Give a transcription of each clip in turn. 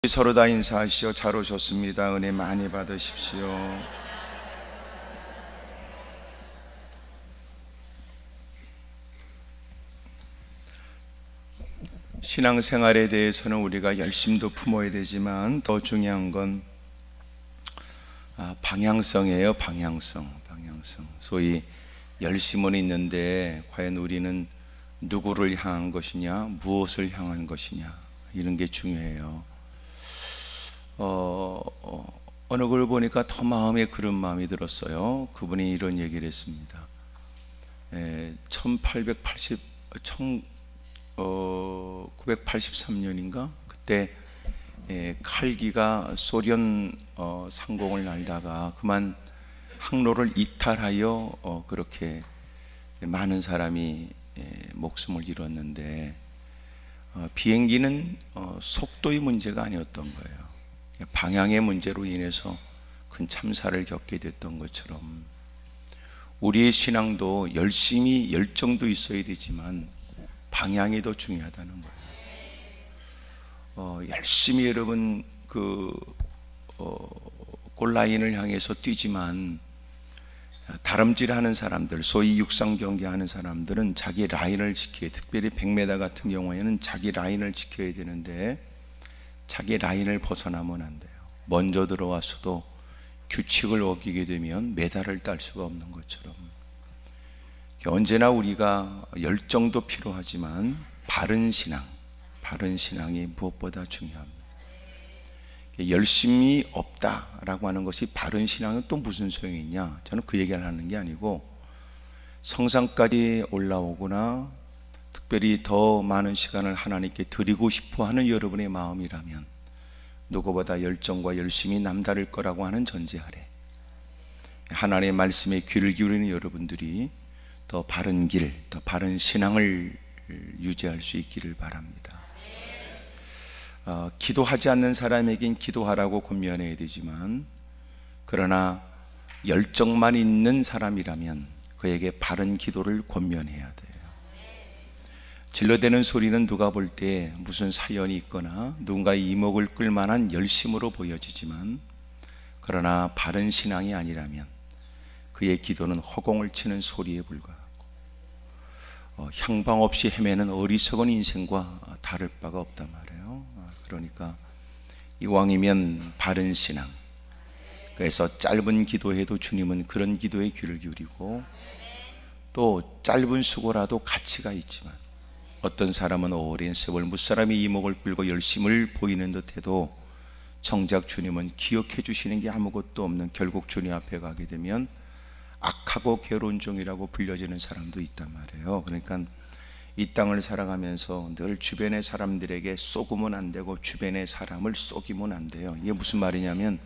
서로 다 인사하시오. 잘 오셨습니다. 은혜 많이 받으십시오. 신앙생활에 대해서는 우리가 열심도 품어야 되지만 더 중요한 건 방향성이에요. 방향성. 소위 열심은 있는데 과연 우리는 누구를 향한 것이냐, 무엇을 향한 것이냐, 이런 게 중요해요. 어느 걸 보니까 더 마음에 그런 마음이 들었어요. 그분이 이런 얘기를 했습니다. 1983년인가 그때 칼기가 소련 상공을 날다가 그만 항로를 이탈하여 그렇게 많은 사람이 목숨을 잃었는데 비행기는 속도의 문제가 아니었던 거예요. 방향의 문제로 인해서 큰 참사를 겪게 됐던 것처럼 우리의 신앙도 열정도 있어야 되지만 방향이 더 중요하다는 거예요. 열심히 여러분 골라인을 향해서 뛰지만 다름질하는 사람들, 소위 육상 경기하는 사람들은 자기 라인을 지켜야, 특별히 100m 같은 경우에는 자기 라인을 지켜야 되는데 자기 라인을 벗어나면 안 돼요. 먼저 들어와서도 규칙을 어기게 되면 메달을 딸 수가 없는 것처럼 언제나 우리가 열정도 필요하지만 바른 신앙이 무엇보다 중요합니다. 열심이 없다라고 하는 것이 바른 신앙은 또 무슨 소용이 있냐? 저는 그 얘기를 하는 게 아니고 성상까지 올라오거나 특별히 더 많은 시간을 하나님께 드리고 싶어 하는 여러분의 마음이라면 누구보다 열정과 열심이 남다를 거라고 하는 전제 아래 하나님의 말씀에 귀를 기울이는 여러분들이 더 바른 길, 더 바른 신앙을 유지할 수 있기를 바랍니다. 기도하지 않는 사람에겐 기도하라고 권면해야 되지만 그러나 열정만 있는 사람이라면 그에게 바른 기도를 권면해야 돼요. 질러대는 소리는 누가 볼 때 무슨 사연이 있거나 누군가의 이목을 끌만한 열심으로 보여지지만 그러나 바른 신앙이 아니라면 그의 기도는 허공을 치는 소리에 불과하고 향방 없이 헤매는 어리석은 인생과 다를 바가 없단 말이에요. 그러니까 이왕이면 바른 신앙, 그래서 짧은 기도해도 주님은 그런 기도에 귀를 기울이고 또 짧은 수고라도 가치가 있지만 어떤 사람은 오랜 세월 무사람이 이목을 끌고 열심을 보이는 듯해도 정작 주님은 기억해 주시는 게 아무것도 없는, 결국 주님 앞에 가게 되면 악하고 괴로운 종이라고 불려지는 사람도 있단 말이에요. 그러니까 이 땅을 살아가면서 늘 주변의 사람들에게 쏘으면 안 되고 주변의 사람을 속이면 안 돼요. 이게 무슨 말이냐면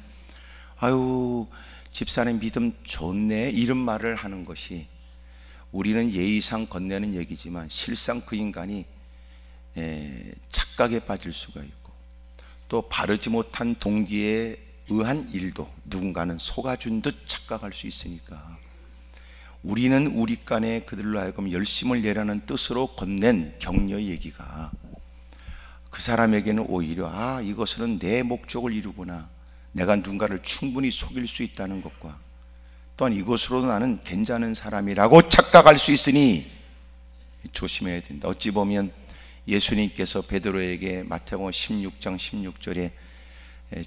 아유 집사님 믿음 좋네 이런 말을 하는 것이 우리는 예의상 건네는 얘기지만 실상 그 인간이 착각에 빠질 수가 있고 또 바르지 못한 동기에 의한 일도 누군가는 속아준 듯 착각할 수 있으니까 우리는 우리 간에 그들로 하여금 열심을 내라는 뜻으로 건넨 격려 얘기가 그 사람에게는 오히려 이것은 내 목적을 이루구나, 내가 누군가를 충분히 속일 수 있다는 것과 또한 이것으로 나는 괜찮은 사람이라고 착각할 수 있으니 조심해야 된다. 어찌 보면 예수님께서 베드로에게 마태복음 16장 16절에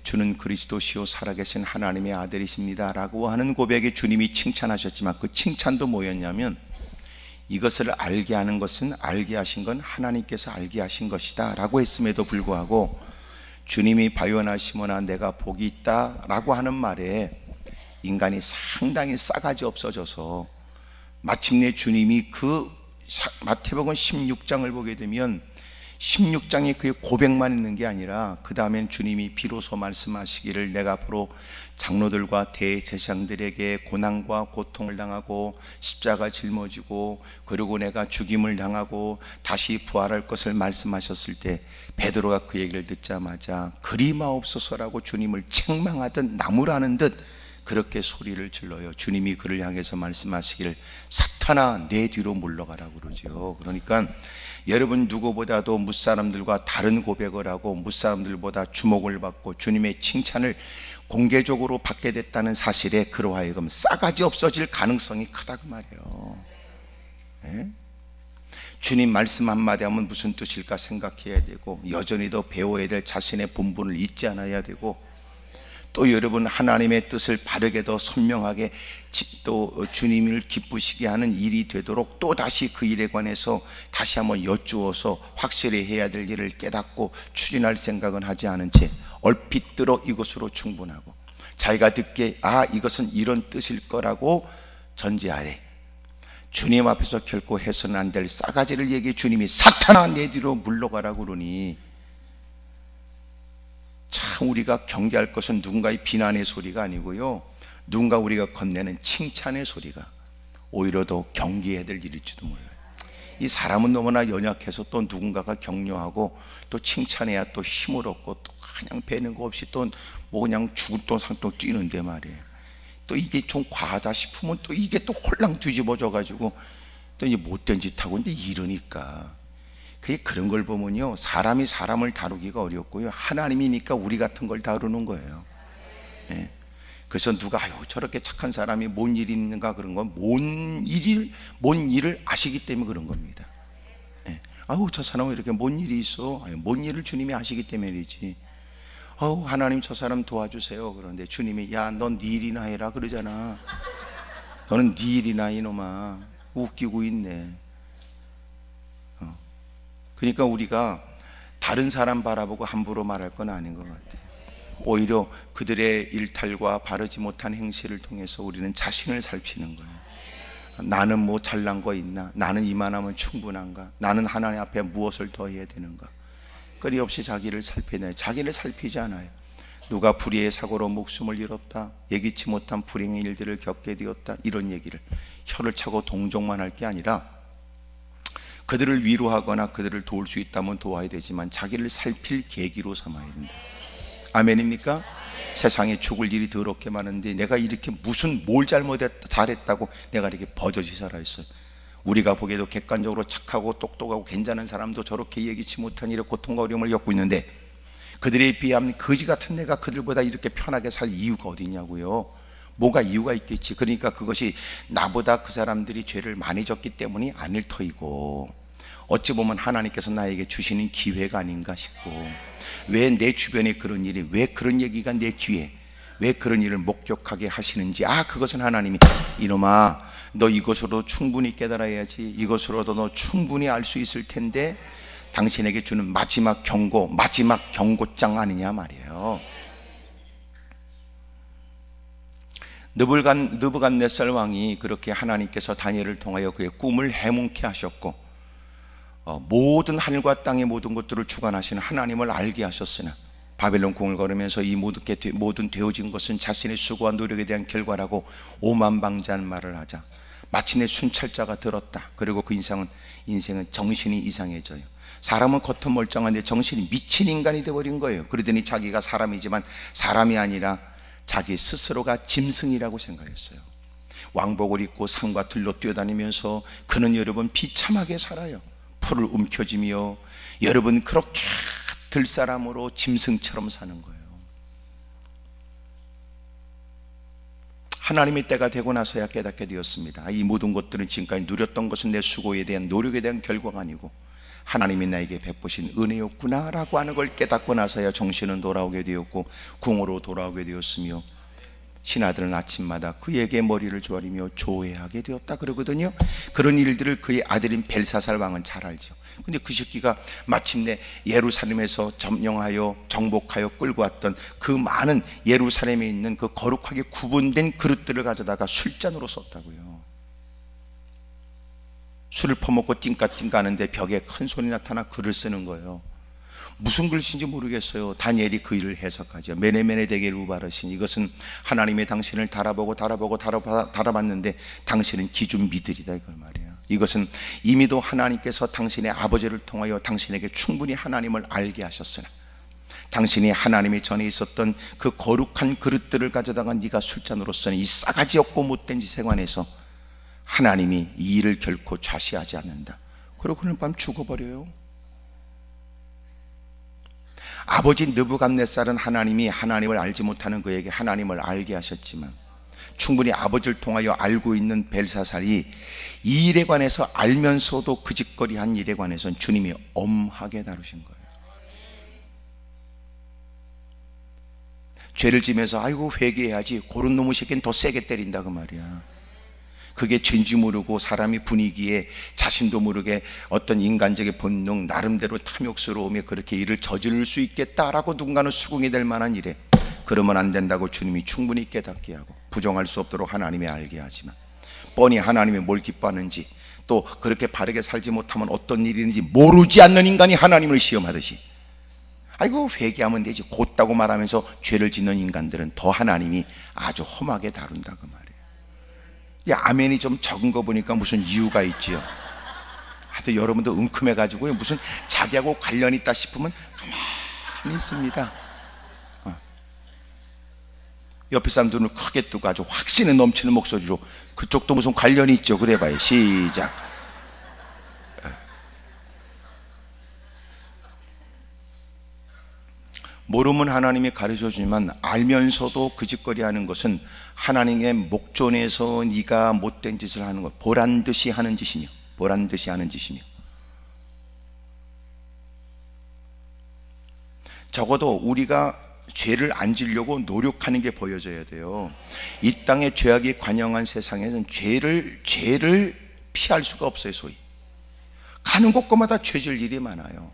주는 그리스도시요 살아계신 하나님의 아들이십니다 라고 하는 고백에 주님이 칭찬하셨지만 그 칭찬도 뭐였냐면 이것을 알게 하는 것은 알게 하신 건 하나님께서 알게 하신 것이다 라고 했음에도 불구하고 주님이 바요나시모나 내가 복이 있다 라고 하는 말에 인간이 상당히 싸가지 없어져서 마침내 주님이 그 마태복음 16장을 보게 되면 16장에 그의 고백만 있는 게 아니라 그 다음엔 주님이 비로소 말씀하시기를 내가 앞으로 장로들과 대제사장들에게 고난과 고통을 당하고 십자가 짊어지고 그리고 내가 죽임을 당하고 다시 부활할 것을 말씀하셨을 때 베드로가 그 얘기를 듣자마자 그리 마옵소서라고 주님을 책망하듯 나무라는 듯 그렇게 소리를 질러요. 주님이 그를 향해서 말씀하시기를 사탄아 내 뒤로 물러가라고 그러죠. 그러니까 여러분 누구보다도 무사람들과 다른 고백을 하고 무사람들보다 주목을 받고 주님의 칭찬을 공개적으로 받게 됐다는 사실에 그로 하여금 싸가지 없어질 가능성이 크다 그 말이에요. 네? 주님 말씀 한마디 하면 무슨 뜻일까 생각해야 되고, 여전히 더 배워야 될 자신의 본분을 잊지 않아야 되고, 또 여러분 하나님의 뜻을 바르게 더 선명하게 또 주님을 기쁘시게 하는 일이 되도록 또 다시 그 일에 관해서 다시 한번 여쭈어서 확실히 해야 될 일을 깨닫고 추진할 생각은 하지 않은 채 얼핏 들어 이것으로 충분하고, 자기가 듣기에 이것은 이런 뜻일 거라고 전제하래 주님 앞에서 결코 해서는 안 될 싸가지를 얘기해 주님이 사탄아 내 뒤로 물러가라고 그러니, 참 우리가 경계할 것은 누군가의 비난의 소리가 아니고요, 누군가 우리가 건네는 칭찬의 소리가 오히려 더 경계해야 될 일일지도 몰라요. 이 사람은 너무나 연약해서 또 누군가가 격려하고 또 칭찬해야 또 힘을 얻고 또 그냥 배는 거 없이 또 뭐 그냥 죽을 돈 상통 뛰는데 말이에요. 또 이게 좀 과하다 싶으면 또 이게 또 홀랑 뒤집어져 가지고 또 이제 못된 짓 하고 근데 이러니까, 그게 그런 걸 보면요, 사람이 사람을 다루기가 어렵고요, 하나님이니까 우리 같은 걸 다루는 거예요. 네. 그래서 누가 저렇게 착한 사람이 뭔 일이 있는가 그런 건 뭔 일을 아시기 때문에 그런 겁니다. 네. 저 사람은 이렇게 뭔 일이 있어? 뭔 일을 주님이 아시기 때문이지. 하나님 저 사람 도와주세요. 그런데 주님이 넌 네 일이나 해라 그러잖아. 너는 네 일이나 이놈아. 웃기고 있네. 그러니까 우리가 다른 사람 바라보고 함부로 말할 건 아닌 것 같아요. 오히려 그들의 일탈과 바르지 못한 행실을 통해서 우리는 자신을 살피는 거예요. 나는 뭐 잘난 거 있나? 나는 이만하면 충분한가? 나는 하나님 앞에 무엇을 더 해야 되는가? 끊임없이 자기를 살피네. 자기를 살피지 않아요. 누가 불의의 사고로 목숨을 잃었다, 예기치 못한 불행의 일들을 겪게 되었다, 이런 얘기를 혀를 차고 동정만 할 게 아니라 그들을 위로하거나 그들을 도울 수 있다면 도와야 되지만 자기를 살필 계기로 삼아야 된다. 아멘입니까? 세상에 죽을 일이 더럽게 많은데 내가 이렇게 뭘 잘했다고 내가 이렇게 버젓이 살아있어요. 우리가 보기에도 객관적으로 착하고 똑똑하고 괜찮은 사람도 저렇게 예기치 못한 일에 고통과 어려움을 겪고 있는데, 그들에 비하면 거지 같은 내가 그들보다 이렇게 편하게 살 이유가 어디 있냐고요. 뭐가 이유가 있겠지. 그러니까 그것이 나보다 그 사람들이 죄를 많이 졌기 때문이 아닐 터이고, 어찌 보면 하나님께서 나에게 주시는 기회가 아닌가 싶고, 왜 내 주변에 그런 일이, 왜 그런 얘기가 내 귀에, 왜 그런 일을 목격하게 하시는지, 그것은 하나님이 이놈아 너 이것으로 충분히 깨달아야지, 이것으로도 너 충분히 알 수 있을 텐데 당신에게 주는 마지막 경고, 마지막 경고장 아니냐 말이에요. 느부갓네살 왕이 그렇게 하나님께서 다니엘을 통하여 그의 꿈을 해몽케 하셨고, 모든 하늘과 땅의 모든 것들을 주관하시는 하나님을 알게 하셨으나 바벨론 궁을 걸으면서 이 모든 되어진 것은 자신의 수고와 노력에 대한 결과라고 오만방자한 말을 하자 마침내 순찰자가 들었다. 그리고 그 인생은 정신이 이상해져요. 사람은 겉은 멀쩡한데 정신이 미친 인간이 되어버린 거예요. 그러더니 자기가 사람이지만 사람이 아니라 자기 스스로가 짐승이라고 생각했어요. 왕복을 입고 산과 들로 뛰어다니면서 그는 여러분 비참하게 살아요. 풀을 움켜쥐며 여러분 그렇게 들사람으로 짐승처럼 사는 거예요. 하나님의 때가 되고 나서야 깨닫게 되었습니다. 이 모든 것들은 지금까지 누렸던 것은 내 수고에 대한 노력에 대한 결과가 아니고 하나님이 나에게 베푸신 은혜였구나 라고 하는 걸 깨닫고 나서야 정신은 돌아오게 되었고 궁으로 돌아오게 되었으며, 신하들은 아침마다 그에게 머리를 조아리며 조회하게 되었다 그러거든요. 그런 일들을 그의 아들인 벨사살 왕은 잘 알죠. 근데 그 새끼가 마침내 예루살렘에서 점령하여 정복하여 끌고 왔던 그 많은 예루살렘에 있는 그 거룩하게 구분된 그릇들을 가져다가 술잔으로 썼다고요. 술을 퍼먹고 띵까띵까 하는데 벽에 큰 손이 나타나 글을 쓰는 거예요. 무슨 글씨인지 모르겠어요. 다니엘이 그 일을 해석하죠. 메네메네 데겔 우바르신, 이것은 하나님의 당신을 달아봤는데 당신은 기준 미들이다 이걸 말이에요. 이것은 이미도 하나님께서 당신의 아버지를 통하여 당신에게 충분히 하나님을 알게 하셨으나 당신이 하나님의 전에 있었던 그 거룩한 그릇들을 가져다가 네가 술잔으로서는 이 싸가지 없고 못된 짓 생활에서 하나님이 이 일을 결코 좌시하지 않는다. 그러고 그날 밤 죽어버려요. 아버지 느부갓네살은 하나님이 하나님을 알지 못하는 그에게 하나님을 알게 하셨지만 충분히 아버지를 통하여 알고 있는 벨사살이 이 일에 관해서 알면서도 그 짓거리한 일에 관해서는 주님이 엄하게 다루신 거예요. 죄를 지면서 아이고 회개해야지, 그런 놈의 새끼는 더 세게 때린다 그 말이야. 그게 죄인지 모르고 사람이 분위기에 자신도 모르게 어떤 인간적인 본능, 나름대로 탐욕스러움에 그렇게 일을 저지를 수 있겠다라고 누군가는 수긍이 될 만한 일에 그러면 안 된다고 주님이 충분히 깨닫게 하고 부정할 수 없도록 하나님이 알게 하지만 뻔히 하나님이 뭘 기뻐하는지 또 그렇게 바르게 살지 못하면 어떤 일인지 모르지 않는 인간이 하나님을 시험하듯이 아이고 회개하면 되지 곧다고 말하면서 죄를 짓는 인간들은 더 하나님이 아주 험하게 다룬다 그 말이에요. 아멘이 좀 적은 거 보니까 무슨 이유가 있지요. 하여튼 여러분도 은큼해가지고 무슨 자기하고 관련이 있다 싶으면 가만히 있습니다. 옆에 사람 눈을 크게 뜨고 아주 확신에 넘치는 목소리로 그쪽도 무슨 관련이 있죠. 그래봐요. 시작. 모르면 하나님이 가르쳐주지만 알면서도 그 짓거리 하는 것은 하나님의 목전에서 네가 못된 짓을 하는 것, 보란듯이 하는 짓이며 보란듯이 하는 짓이며 적어도 우리가 죄를 안 지려고 노력하는 게 보여져야 돼요. 이 땅의 죄악이 관영한 세상에서는 죄를 피할 수가 없어요. 소위 가는 곳곳마다 죄질 일이 많아요.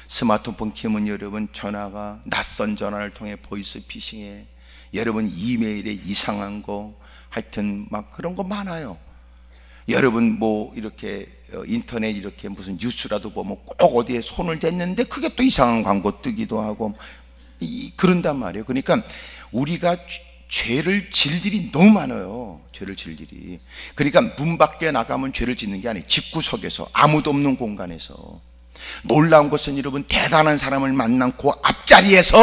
스마트폰 키면 여러분 전화가 낯선 전화를 통해 보이스피싱에 여러분 이메일에 이상한 거 하여튼 막 그런 거 많아요. 여러분 뭐 이렇게 인터넷 이렇게 무슨 뉴스라도 보면 꼭 어디에 손을 댔는데 그게 또 이상한 광고 뜨기도 하고 그런단 말이에요. 그러니까 우리가 죄를 질 일이 너무 많아요. 죄를 질 일이. 그러니까 문 밖에 나가면 죄를 짓는 게 아니에요. 집구석에서 아무도 없는 공간에서. 놀라운 것은 여러분 대단한 사람을 만난 그 앞자리에서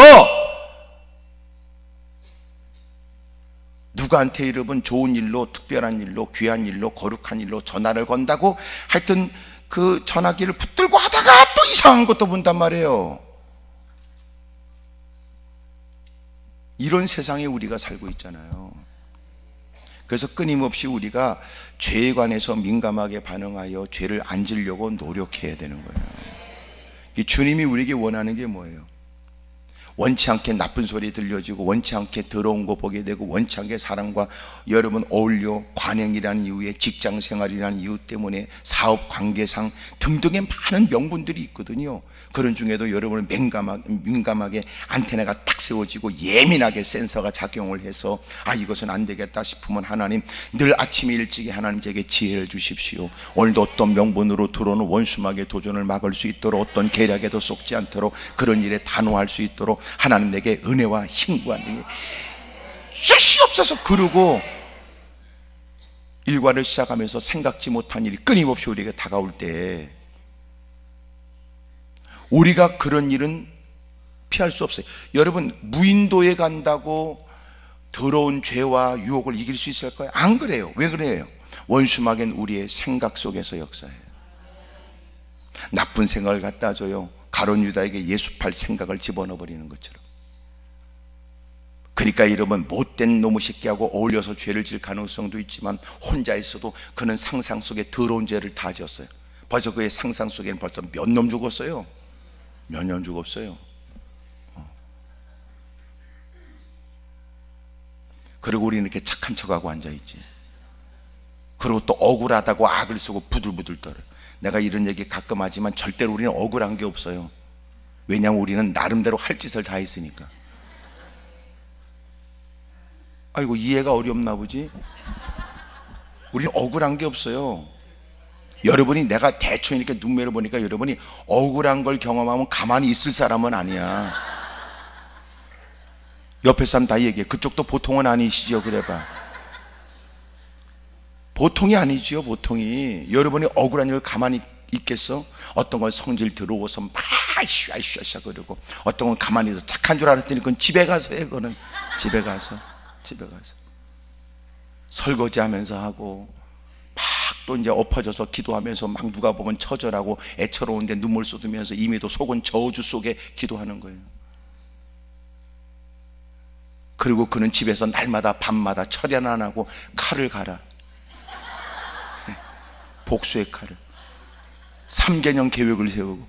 누구한테 여러분 좋은 일로 특별한 일로 귀한 일로 거룩한 일로 전화를 건다고 하여튼 그 전화기를 붙들고 하다가 또 이상한 것도 본단 말이에요. 이런 세상에 우리가 살고 있잖아요. 그래서 끊임없이 우리가 죄에 관해서 민감하게 반응하여 죄를 안 지려고 노력해야 되는 거예요. 주님이 우리에게 원하는 게 뭐예요? 원치 않게 나쁜 소리 들려지고 원치 않게 더러운 거 보게 되고 원치 않게 사람과 여러분 어울려 관행이라는 이유에 직장생활이라는 이유 때문에 사업관계상 등등의 많은 명분들이 있거든요. 그런 중에도 여러분은 민감하게 안테나가 딱 세워지고 예민하게 센서가 작용을 해서 아 이것은 안 되겠다 싶으면 하나님 늘 아침에 일찍이 하나님 제게 지혜를 주십시오. 오늘도 어떤 명분으로 들어오는 원수막의 도전을 막을 수 있도록 어떤 계략에도 속지 않도록 그런 일에 단호할 수 있도록 하나님 내게 은혜와 힘과 능이 주시옵소서. 그러고 일과를 시작하면서 생각지 못한 일이 끊임없이 우리에게 다가올 때 우리가 그런 일은 피할 수 없어요. 여러분 무인도에 간다고 더러운 죄와 유혹을 이길 수 있을까요? 안 그래요. 왜 그래요? 원수막엔 우리의 생각 속에서 역사해요. 나쁜 생각을 갖다 줘요. 가룟 유다에게 예수팔 생각을 집어넣어 버리는 것처럼. 그러니까 여러분 못된 놈의 새끼하고 어울려서 죄를 질 가능성도 있지만 혼자 있어도 그는 상상 속에 더러운 죄를 다 지었어요. 벌써 그의 상상 속에는 벌써 몇 놈 죽었어요. 몇 년 죽었어요. 그리고 우리는 이렇게 착한 척하고 앉아있지. 그리고 또 억울하다고 악을 쓰고 부들부들 떨어요. 내가 이런 얘기 가끔 하지만 절대로 우리는 억울한 게 없어요. 왜냐하면 우리는 나름대로 할 짓을 다 했으니까. 아이고 이해가 어렵나 보지? 우리는 억울한 게 없어요. 여러분이 내가 대충 이렇게 눈매를 보니까 여러분이 억울한 걸 경험하면 가만히 있을 사람은 아니야. 옆에 사람 다 얘기해. 그쪽도 보통은 아니시죠? 그래봐. 보통이 아니지요. 보통이. 여러분이 억울한 일을 가만히 있겠어? 어떤 건 성질 들어오서 막 슈아슈아슈아 그러고, 어떤 건 가만히 있어 착한 줄 알았더니 그건 집에 가서 해. 그거는 집에 가서 설거지 하면서 하고, 막 또 이제 엎어져서 기도하면서 막 누가 보면 처절하고 애처로운데 눈물 쏟으면서 이미도 속은 저주 속에 기도하는 거예요. 그리고 그는 집에서 날마다 밤마다 철연 안 하고 칼을 갈아. 복수의 칼을. 3개년 계획을 세우고.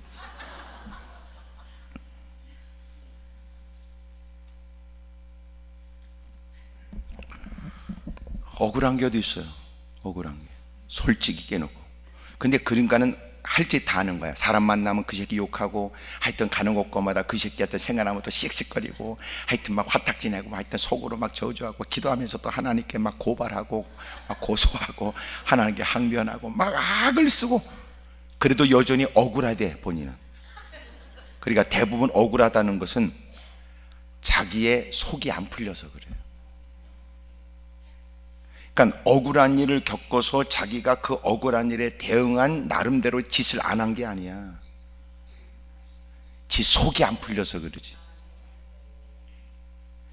억울한 게 어디 있어요? 억울한 게. 솔직히 깨놓고. 근데 그 인간은 할 짓 다 하는 거야. 사람 만나면 그 새끼 욕하고, 하여튼 가는 곳마다 그 새끼한테 생각나면 또 씩씩거리고, 하여튼 막 화딱지 내고, 하여튼 속으로 막 저주하고, 기도하면서 또 하나님께 막 고발하고, 막 고소하고, 하나님께 항변하고, 막 악을 쓰고. 그래도 여전히 억울하대, 본인은. 그러니까 대부분 억울하다는 것은 자기의 속이 안 풀려서 그래요. 그러니까 억울한 일을 겪어서 자기가 그 억울한 일에 대응한 나름대로 짓을 안 한 게 아니야. 지 속이 안 풀려서 그러지.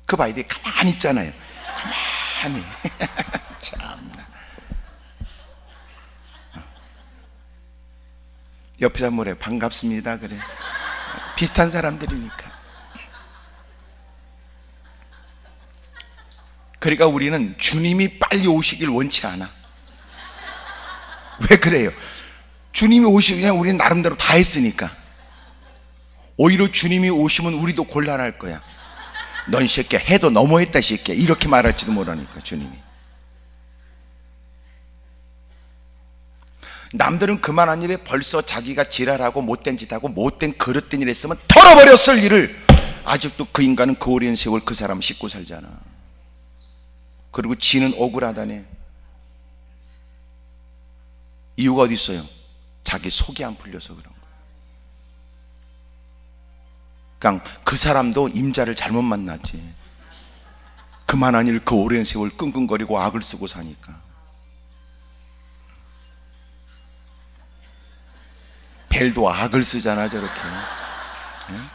그 봐야 돼. 가만히 있잖아요. 가만히. 참나. 옆에 사람 뭐래? 반갑습니다. 그래. 비슷한 사람들이니까. 그러니까 우리는 주님이 빨리 오시길 원치 않아. 왜 그래요? 주님이 오시면 우리는 나름대로 다 했으니까. 오히려 주님이 오시면 우리도 곤란할 거야. 넌 새끼야 해도 너무했다 새끼야 이렇게 말할지도 모르니까. 주님이. 남들은 그만한 일에 벌써 자기가 지랄하고 못된 짓하고 못된 그릇된 일 했으면 털어버렸을 일을 아직도 그 인간은 그 오랜 세월 그 사람 씻고 살잖아. 그리고 지는 억울하다네. 이유가 어디 있어요? 자기 속이 안 풀려서 그런 거야. 그러니까 그 사람도 임자를 잘못 만났지. 그만한 일 그 오랜 세월 끙끙거리고 악을 쓰고 사니까. 벨도 악을 쓰잖아 저렇게. 응?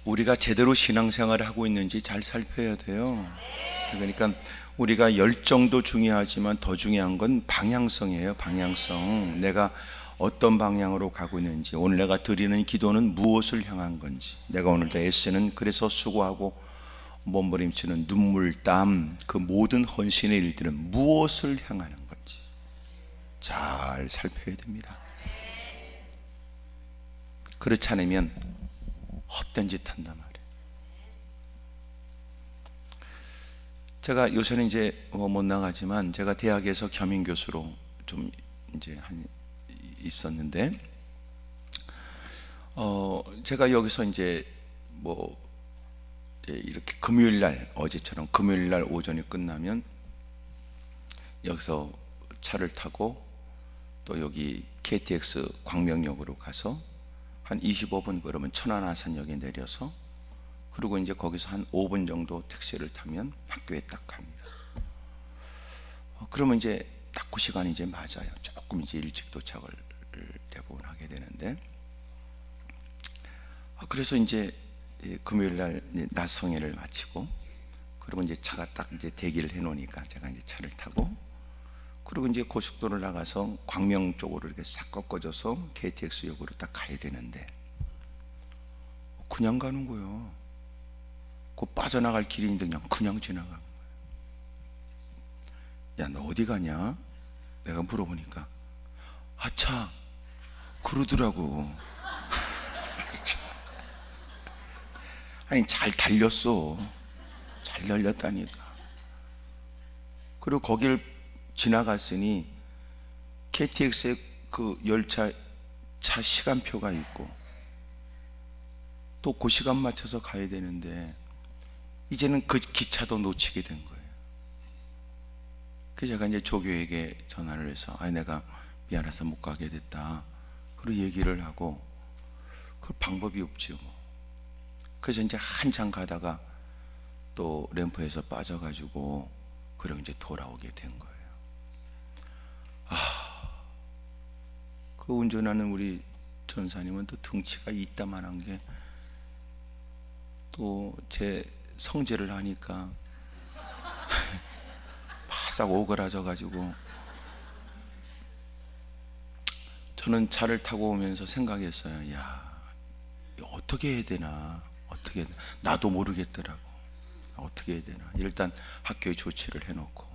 우리가 제대로 신앙생활을 하고 있는지 잘 살펴야 돼요. 그러니까 우리가 열정도 중요하지만 더 중요한 건 방향성이에요. 방향성. 내가 어떤 방향으로 가고 있는지, 오늘 내가 드리는 기도는 무엇을 향한 건지, 내가 오늘도 애쓰는 그래서 수고하고 몸부림치는 눈물, 땀, 그 모든 헌신의 일들은 무엇을 향하는 건지 잘 살펴야 됩니다. 그렇지 않으면 헛된 짓 한단 말이에요. 제가 요새는 이제 못 나가지만 제가 대학에서 겸임 교수로 좀 이제 있었는데, 제가 여기서 이제 뭐 이렇게 금요일 날, 어제처럼 금요일 날 오전이 끝나면 여기서 차를 타고 또 여기 KTX 광명역으로 가서 한 25분 그러면 천안아산역에 내려서, 그리고 이제 거기서 한 5분 정도 택시를 타면 학교에 딱 갑니다. 그러면 이제 딱 그 시간이 이제 맞아요. 조금 이제 일찍 도착을 대부분 하게 되는데, 그래서 이제 금요일 날 낮 성회를 마치고, 그리고 이제 차가 딱 이제 대기를 해 놓으니까 제가 이제 차를 타고, 그리고 이제 고속도로를 나가서 광명 쪽으로 이렇게 싹 꺾어져서 KTX 역으로 딱 가야 되는데, 그냥 가는 거예요. 그 빠져나갈 길이 있는데 그냥 지나간 거예요. 야, 너 어디 가냐? 내가 물어보니까 아차 그러더라고. 아니 잘 달렸어. 잘 달렸다니까. 그리고 거길 지나갔으니 KTX의 그 열차 차 시간표가 있고 또 그 시간 맞춰서 가야 되는데, 이제는 그 기차도 놓치게 된 거예요. 그래서 제가 이제 조교에게 전화를 해서 내가 미안해서 못 가게 됐다. 그리고 얘기를 하고, 그 방법이 없지요. 그래서 이제 한참 가다가 또 램프에서 빠져가지고 그리고 이제 돌아오게 된 거예요. 그 운전하는 우리 전사님은 또 등치가 이따만한 게 또 제 성질을 하니까 바싹 오그라져가지고 저는 차를 타고 오면서 생각했어요. 야, 어떻게 해야 되나, 어떻게 해야 되나. 나도 모르겠더라고. 어떻게 해야 되나. 일단 학교에 조치를 해놓고,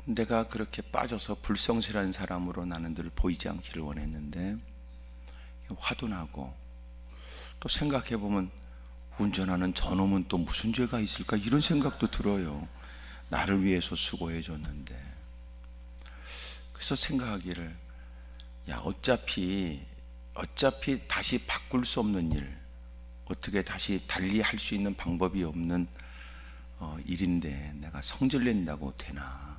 내가 그렇게 빠져서 불성실한 사람으로 나는 늘 보이지 않기를 원했는데 화도 나고, 또 생각해보면 운전하는 저놈은 또 무슨 죄가 있을까 이런 생각도 들어요. 나를 위해서 수고해 줬는데. 그래서 생각하기를, 야, 어차피 다시 바꿀 수 없는 일, 어떻게 다시 달리 할 수 있는 방법이 없는 일인데 내가 성질 낸다고 되나.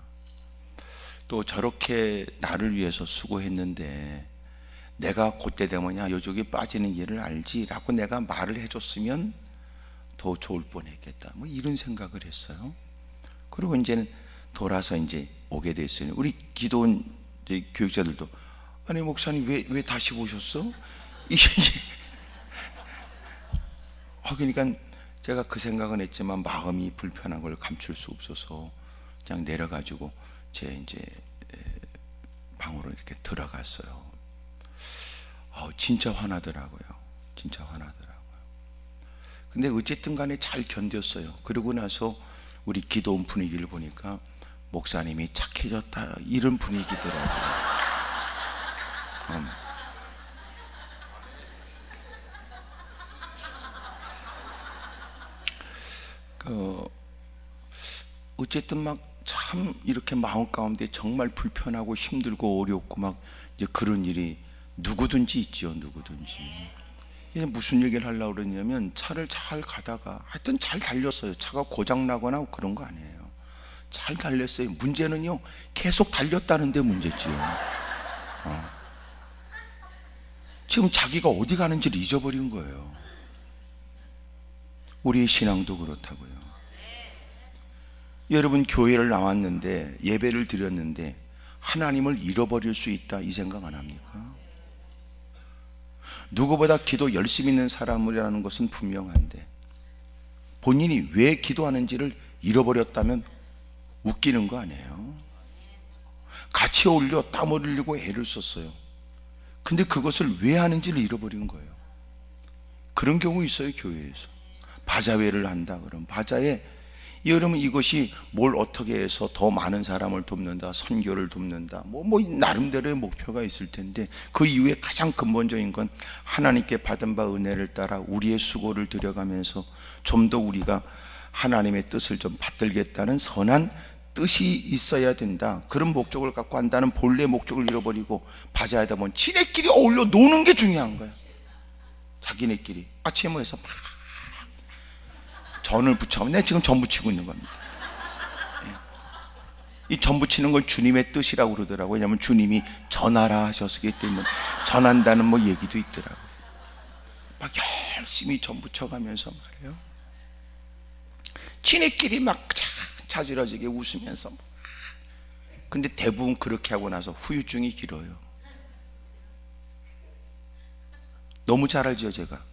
또 저렇게 나를 위해서 수고했는데 내가 그때 되면 야, 요쪽에 빠지는 일을 알지 라고 내가 말을 해줬으면 더 좋을 뻔했겠다, 뭐 이런 생각을 했어요. 그리고 이제는 돌아서 이제 오게 됐어요. 우리 기도원 교육자들도, 아니 목사님 왜 다시 오셨어? 그러니까 제가 그 생각은 했지만 마음이 불편한 걸 감출 수 없어서 그냥 내려가지고 제 이제 방으로 이렇게 들어갔어요. 진짜 화나더라고요. 진짜 화나더라고요. 근데 어쨌든 간에 잘 견뎠어요. 그러고 나서 우리 기도원 분위기를 보니까 목사님이 착해졌다 이런 분위기더라고요. 어쨌든 막 참 이렇게 마음 가운데 정말 불편하고 힘들고 어렵고 막 이제 그런 일이 누구든지 있죠. 누구든지. 이제 무슨 얘기를 하려고 그러냐면, 차를 잘 가다가 하여튼 잘 달렸어요. 차가 고장 나거나 그런 거 아니에요. 잘 달렸어요. 문제는요, 계속 달렸다는 데 문제지요. 지금 자기가 어디 가는지를 잊어버린 거예요. 우리의 신앙도 그렇다고요. 여러분, 교회를 나왔는데 예배를 드렸는데 하나님을 잃어버릴 수 있다 이 생각 안 합니까? 누구보다 기도 열심히 있는 사람이라는 것은 분명한데 본인이 왜 기도하는지를 잃어버렸다면 웃기는 거 아니에요? 같이 어울려 땀 흘리고 애를 썼어요. 근데 그것을 왜 하는지를 잃어버린 거예요. 그런 경우 있어요. 교회에서 바자회를 한다 그러면 바자회, 여러분 이것이 뭘 어떻게 해서 더 많은 사람을 돕는다, 선교를 돕는다, 뭐 나름대로의 목표가 있을 텐데 그 이후에 가장 근본적인 건 하나님께 받은 바 은혜를 따라 우리의 수고를 들여가면서 좀 더 우리가 하나님의 뜻을 좀 받들겠다는 선한 뜻이 있어야 된다. 그런 목적을 갖고 한다는 본래 목적을 잃어버리고 바자하다 보면 지네끼리 어울려 노는 게 중요한 거야. 자기네끼리 아침에 모여서 막 전을 붙여가면, 내가 지금 전 붙이고 있는 겁니다. 이 전 붙이는 걸 주님의 뜻이라고 그러더라고요. 왜냐하면 주님이 전하라 하셨기 때문에 전한다는 뭐 얘기도 있더라고요. 막 열심히 전 붙여가면서 말이에요. 지네끼리 막 자지러지게 웃으면서. 근데 대부분 그렇게 하고 나서 후유증이 길어요. 너무 잘 알죠, 제가.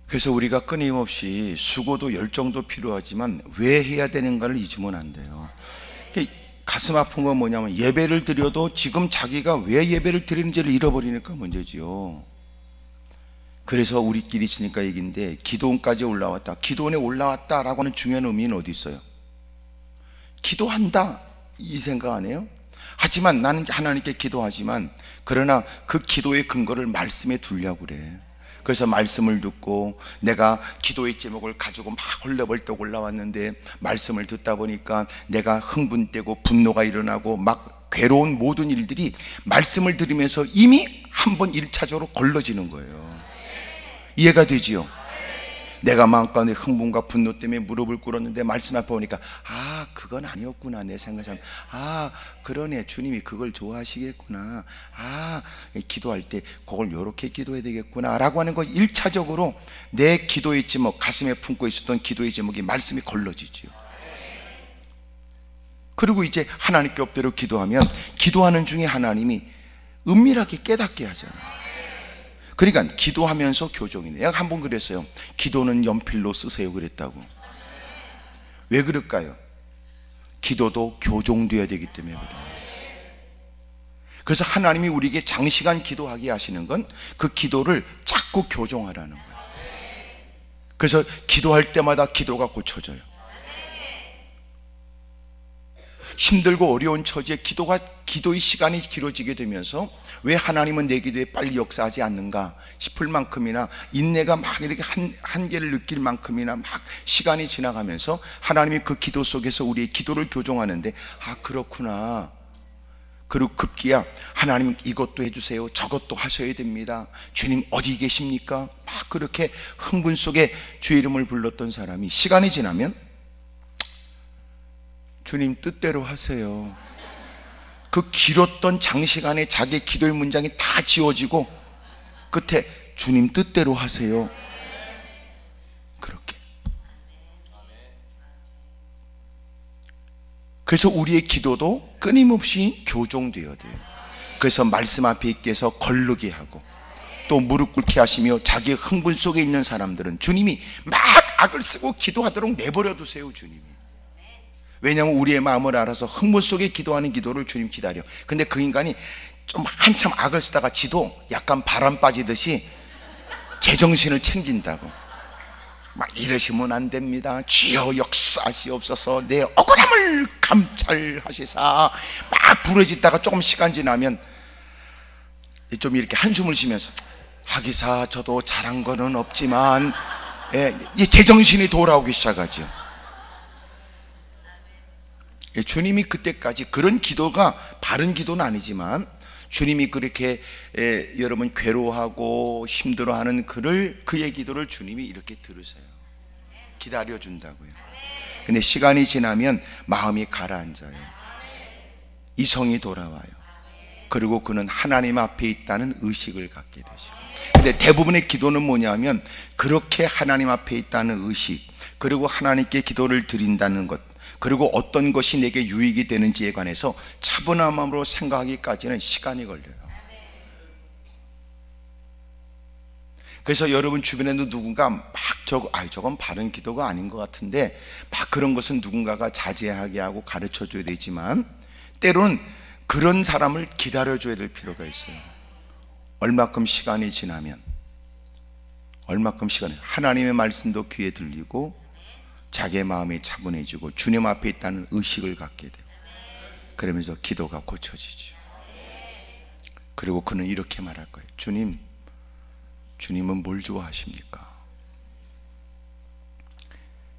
그래서 우리가 끊임없이 수고도 열정도 필요하지만 왜 해야 되는가를 잊으면 안 돼요. 가슴 아픈 건 뭐냐면 예배를 드려도 지금 자기가 왜 예배를 드리는지를 잃어버리니까 문제지요. 그래서 우리끼리 있으니까 얘기인데, 기도원까지 올라왔다, 기도원에 올라왔다라고 하는 중요한 의미는 어디 있어요? 기도한다 이 생각 안 해요? 하지만 나는 하나님께 기도하지만, 그러나 그 기도의 근거를 말씀에 두려고 그래. 그래서 말씀을 듣고 내가 기도의 제목을 가지고 막 헐레벌떡 올라왔는데 말씀을 듣다 보니까 내가 흥분되고 분노가 일어나고 막 괴로운 모든 일들이 말씀을 들으면서 이미 한번 1차적으로 걸러지는 거예요. 이해가 되지요? 내가 마음가운데 흥분과 분노 때문에 무릎을 꿇었는데 말씀 앞에 오니까 아, 그건 아니었구나. 내 생각상 아, 그러네, 주님이 그걸 좋아하시겠구나. 아, 기도할 때 그걸 요렇게 기도해야 되겠구나 라고 하는 거, 1차적으로 내 기도의 제목, 가슴에 품고 있었던 기도의 제목이 말씀이 걸러지죠. 그리고 이제 하나님께 엎드려 기도하면 기도하는 중에 하나님이 은밀하게 깨닫게 하잖아요. 그러니까 기도하면서 교종이네. 내가 한번 그랬어요. 기도는 연필로 쓰세요 그랬다고. 왜 그럴까요? 기도도 교종되어야 되기 때문에 그래요. 그래서 하나님이 우리에게 장시간 기도하게 하시는 건 그 기도를 자꾸 교종하라는 거예요. 그래서 기도할 때마다 기도가 고쳐져요. 힘들고 어려운 처지에 기도의 시간이 길어지게 되면서 왜 하나님은 내 기도에 빨리 역사하지 않는가 싶을 만큼이나, 인내가 막 이렇게 한계를 느낄 만큼이나 막 시간이 지나가면서 하나님이 그 기도 속에서 우리의 기도를 교정하는데, 아, 그렇구나. 그리고 급기야 하나님 이것도 해주세요, 저것도 하셔야 됩니다, 주님 어디 계십니까? 막 그렇게 흥분 속에 주의 이름을 불렀던 사람이 시간이 지나면 주님 뜻대로 하세요. 그 길었던 장시간에 자기의 기도의 문장이 다 지워지고 끝에 주님 뜻대로 하세요. 그렇게. 그래서 우리의 기도도 끊임없이 교종되어야 돼요. 그래서 말씀 앞에 있게 해서 걸르게 하고, 또 무릎 꿇게 하시며, 자기의 흥분 속에 있는 사람들은 주님이 막 악을 쓰고 기도하도록 내버려 두세요, 주님이. 왜냐하면 우리의 마음을 알아서 흥분 속에 기도하는 기도를 주님 기다려. 근데 그 인간이 좀 한참 악을 쓰다가 지도 약간 바람 빠지듯이 제정신을 챙긴다고 막 이러시면 안 됩니다. 주여 역사하시옵소서, 내 억울함을 감찰하시사 막 부르짖다가 조금 시간 지나면 좀 이렇게 한숨을 쉬면서, 하기사 저도 잘한 거는 없지만, 이 제정신이 돌아오기 시작하죠. 주님이 그때까지, 그런 기도가 바른 기도는 아니지만 주님이 그렇게 여러분 괴로워하고 힘들어하는 그의 기도를 주님이 이렇게 들으세요. 기다려준다고요. 근데 시간이 지나면 마음이 가라앉아요. 이성이 돌아와요. 그리고 그는 하나님 앞에 있다는 의식을 갖게 되죠. 근데 대부분의 기도는 뭐냐면, 그렇게 하나님 앞에 있다는 의식, 그리고 하나님께 기도를 드린다는 것, 그리고 어떤 것이 내게 유익이 되는지에 관해서 차분한 마음으로 생각하기까지는 시간이 걸려요. 그래서 여러분 주변에도 누군가 막 저건 바른 기도가 아닌 것 같은데, 막 그런 것은 누군가가 자제하게 하고 가르쳐 줘야 되지만, 때로는 그런 사람을 기다려 줘야 될 필요가 있어요. 얼마큼 시간이 지나면, 하나님의 말씀도 귀에 들리고 자기의 마음이 차분해지고 주님 앞에 있다는 의식을 갖게 돼요. 그러면서 기도가 고쳐지죠. 그리고 그는 이렇게 말할 거예요. 주님은 뭘 좋아하십니까?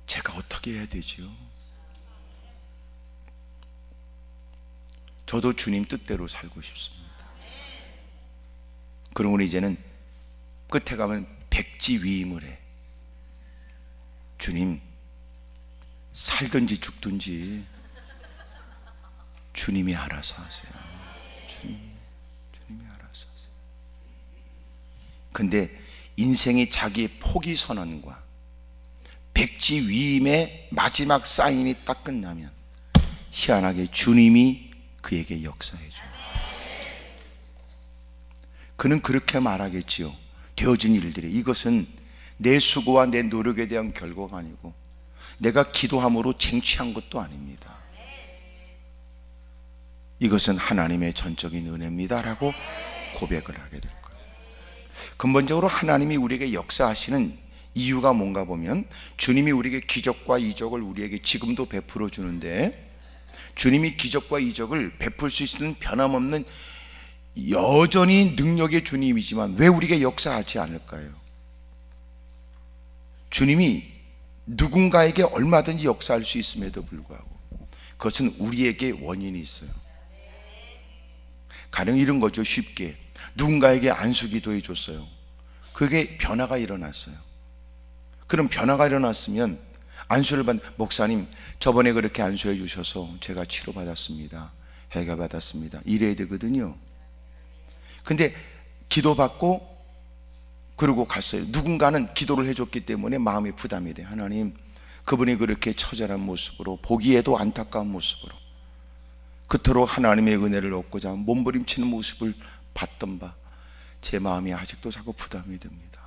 제가 어떻게 해야 되지요? 저도 주님 뜻대로 살고 싶습니다. 그러면 이제는 끝에 가면 백지위임을 해. 주님, 살든지 죽든지 주님이 알아서 하세요. 주님이 알아서 하세요. 근데 인생이 자기의 포기 선언과 백지위임의 마지막 사인이 딱 끝나면 희한하게 주님이 그에게 역사해줘요. 그는 그렇게 말하겠지요. 되어진 일들이, 이것은 내 수고와 내 노력에 대한 결과가 아니고 내가 기도함으로 쟁취한 것도 아닙니다. 이것은 하나님의 전적인 은혜입니다라고 고백을 하게 될 거예요. 근본적으로 하나님이 우리에게 역사하시는 이유가 뭔가 보면, 주님이 우리에게 기적과 이적을 우리에게 지금도 베풀어 주는데, 주님이 기적과 이적을 베풀 수 있는 변함없는 여전히 능력의 주님이지만 왜 우리에게 역사하지 않을까요? 주님이 누군가에게 얼마든지 역사할 수 있음에도 불구하고 그것은 우리에게 원인이 있어요. 가령 이런 거죠. 쉽게 누군가에게 안수기도 해줬어요. 그게 변화가 일어났어요. 그런 변화가 일어났으면 안수를 받는 목사님, 저번에 그렇게 안수해 주셔서 제가 치료받았습니다, 해결받았습니다, 이래야 되거든요. 근데 기도받고 그러고 갔어요. 누군가는 기도를 해줬기 때문에 마음이 부담이 돼. 하나님, 그분이 그렇게 처절한 모습으로, 보기에도 안타까운 모습으로 그토록 하나님의 은혜를 얻고자 몸부림치는 모습을 봤던 바, 제 마음이 아직도 자꾸 부담이 됩니다.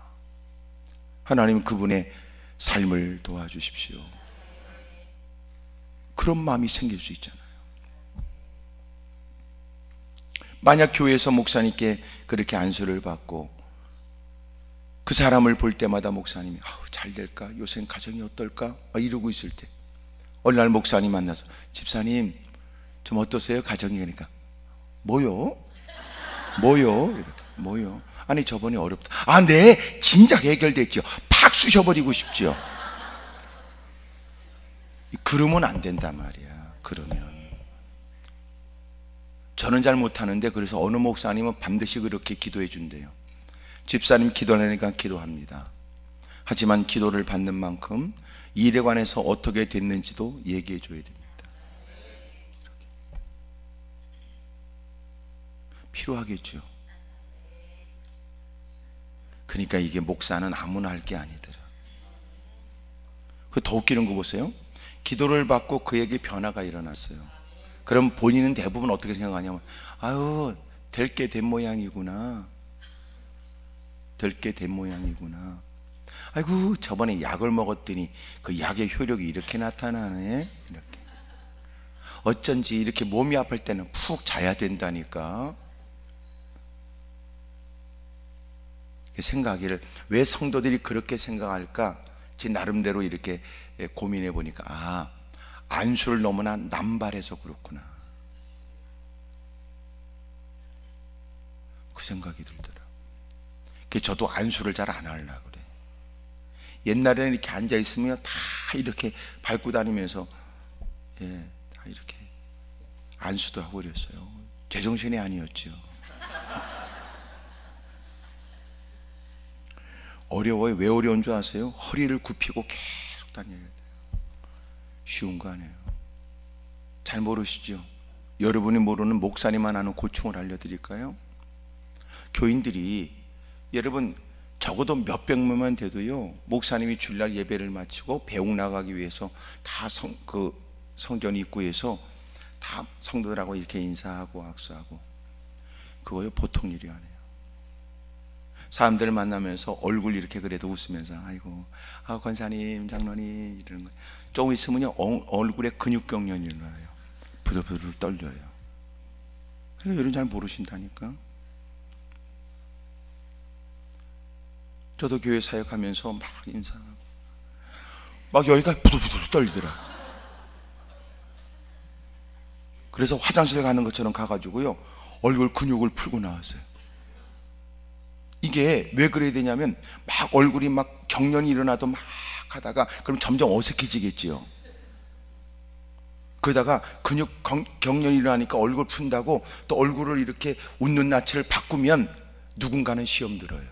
하나님, 그분의 삶을 도와주십시오. 그런 마음이 생길 수 있잖아요. 만약 교회에서 목사님께 그렇게 안수를 받고 그 사람을 볼 때마다 목사님이 잘 될까? 요새 가정이 어떨까? 이러고 있을 때 어느 날 목사님 만나서 집사님 좀 어떠세요? 가정이? 그러니까 뭐요? 이렇게 뭐요? 아니 저번에 어렵다. 네, 진작 해결됐죠. 팍 쑤셔버리고 싶죠. 그러면 안 된단 말이야. 그러면 저는 잘 못하는데, 그래서 어느 목사님은 반드시 그렇게 기도해 준대요. 집사님 기도하니까 기도합니다. 하지만 기도를 받는 만큼 일에 관해서 어떻게 됐는지도 얘기해 줘야 됩니다. 필요하겠죠. 그러니까 이게 목사는 아무나 할 게 아니더라. 그 더 웃기는 거 보세요. 기도를 받고 그에게 변화가 일어났어요. 그럼 본인은 대부분 어떻게 생각하냐면, 될 게 된 모양이구나. 아이고, 저번에 약을 먹었더니 그 약의 효력이 이렇게 나타나네. 이렇게. 어쩐지 이렇게 몸이 아플 때는 푹 자야 된다니까. 생각을, 왜 성도들이 그렇게 생각할까? 제 나름대로 이렇게 고민해 보니까 안수를 너무나 남발해서 그렇구나, 그 생각이 들더라. 저도 안수를 잘 안 하려고 그래. 옛날에는 이렇게 앉아 있으면 다 이렇게 밟고 다니면서 다 이렇게 안수도 하고 그랬어요. 제정신이 아니었죠. 어려워요. 왜 어려운 줄 아세요? 허리를 굽히고 계속 다녀야 돼요. 쉬운 거 아니에요. 잘 모르시죠? 여러분이 모르는 목사님만 아는 고충을 알려드릴까요? 교인들이, 여러분 적어도 몇백 명만 돼도요, 목사님이 주일날 예배를 마치고 배웅 나가기 위해서 다 성전 입구에서 다 성도들하고 이렇게 인사하고 악수하고, 그거요 보통 일이 아니에요. 사람들을 만나면서 얼굴 이렇게 그래도 웃으면서 아이고, 권사님, 장로님 이러는 거예요. 조금 있으면요 얼굴에 근육경련이 일어나요. 부들부들 떨려요. 그러니까 여러분 잘 모르신다니까. 저도 교회 사역하면서 막 인사하고 막 여기가 부들부들 떨리더라. 그래서 화장실 가는 것처럼 가가지고요 얼굴 근육을 풀고 나왔어요. 이게 왜 그래야 되냐면, 막 얼굴이 막 경련이 일어나도 막 하다가 그럼 점점 어색해지겠지요. 그러다가 경련이 일어나니까 얼굴 푼다고 또 얼굴을 이렇게 웃는 낯을 바꾸면 누군가는 시험 들어요.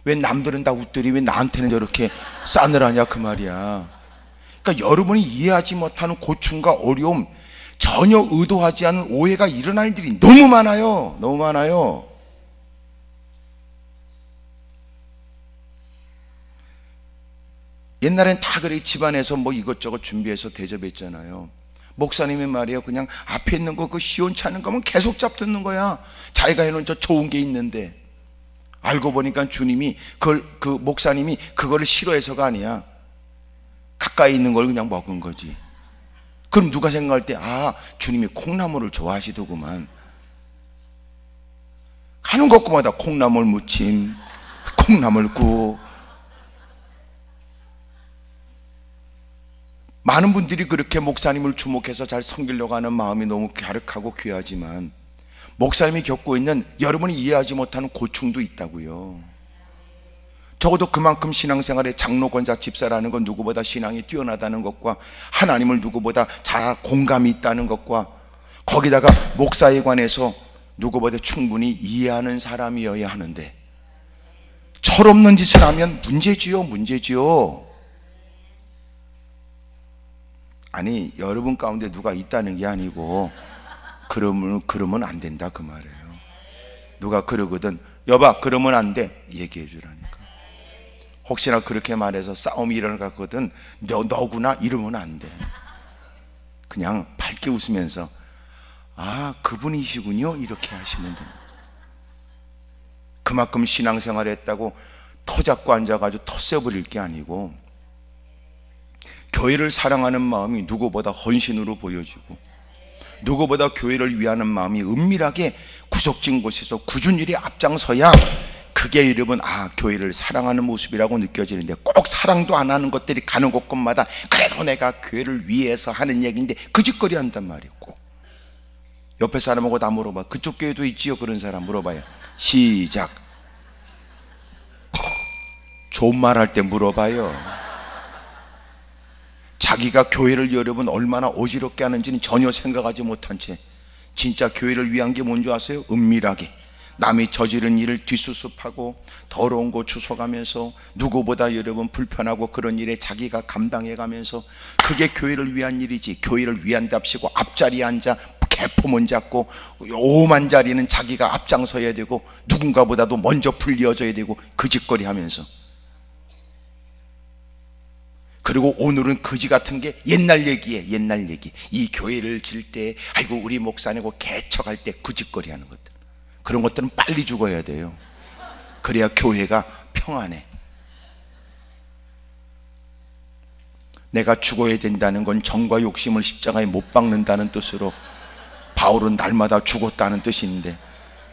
왜 남들은 다 웃더니 왜 나한테는 저렇게 싸늘하냐, 그 말이야. 그러니까 여러분이 이해하지 못하는 고충과 어려움, 전혀 의도하지 않은 오해가 일어날 일이 너무 많아요. 너무 많아요. 옛날엔 다 그래, 집안에서 뭐 이것저것 준비해서 대접했잖아요. 목사님의 말이에요, 그냥 앞에 있는 거, 그 시원찮은 거면 계속 잡듣는 거야. 자기가 해놓은 저 좋은 게 있는데. 알고 보니까 주님이 그 목사님이 그거를 싫어해서가 아니야. 가까이 있는 걸 그냥 먹은 거지. 그럼 누가 생각할 때, 주님이 콩나물을 좋아하시더구만. 가는 곳마다 콩나물 무침, 콩나물국. 많은 분들이 그렇게 목사님을 주목해서 잘 섬기려고 하는 마음이 너무 갸륵하고 귀하지만, 목사님이 겪고 있는 여러분이 이해하지 못하는 고충도 있다고요. 적어도 그만큼 신앙생활에 장로, 권사, 집사라는 건 누구보다 신앙이 뛰어나다는 것과 하나님을 누구보다 잘 공감이 있다는 것과, 거기다가 목사에 관해서 누구보다 충분히 이해하는 사람이어야 하는데, 서럽는 짓을 하면 문제지요, 문제지요. 아니, 여러분 가운데 누가 있다는 게 아니고 그러면 안 된다 그 말이에요. 누가 그러거든, 여봐 그러면 안 돼, 얘기해 주라니까. 혹시나 그렇게 말해서 싸움이 일어나거든, 너구나 이러면 안 돼. 그냥 밝게 웃으면서 아, 그분이시군요, 이렇게 하시면 됩니다. 그만큼 신앙생활 했다고 터 잡고 앉아가지고 터세버릴 게 아니고, 교회를 사랑하는 마음이 누구보다 헌신으로 보여지고, 누구보다 교회를 위하는 마음이 은밀하게 구석진 곳에서 꾸준히 앞장서야 그게 여러분, 아, 교회를 사랑하는 모습이라고 느껴지는데, 꼭 사랑도 안 하는 것들이 가는 곳곳마다 그래도 내가 교회를 위해서 하는 얘기인데 그짓거리 한단 말이고. 옆에 사람하고 다 물어봐. 그쪽 교회도 있지요? 그런 사람 물어봐요. 시작. 좋은 말 할 때 물어봐요. 자기가 교회를 여러분 얼마나 어지럽게 하는지는 전혀 생각하지 못한 채 진짜 교회를 위한 게 뭔지 아세요? 은밀하게 남이 저지른 일을 뒷수습하고 더러운 거 주워가면서 누구보다 여러분 불편하고 그런 일에 자기가 감당해가면서, 그게 교회를 위한 일이지. 교회를 위한답시고 앞자리에 앉아 개포문 잡고 오만 자리는 자기가 앞장서야 되고 누군가보다도 먼저 불리어져야 되고 그짓거리 하면서, 그리고 오늘은 거지 같은 게 옛날 얘기에, 옛날 얘기. 이 교회를 질 때 아이고 우리 목사님하고 개척할 때 거짓거리 하는 것들, 그런 것들은 빨리 죽어야 돼요. 그래야 교회가 평안해. 내가 죽어야 된다는 건 정과 욕심을 십자가에 못 박는다는 뜻으로 바울은 날마다 죽었다는 뜻인데,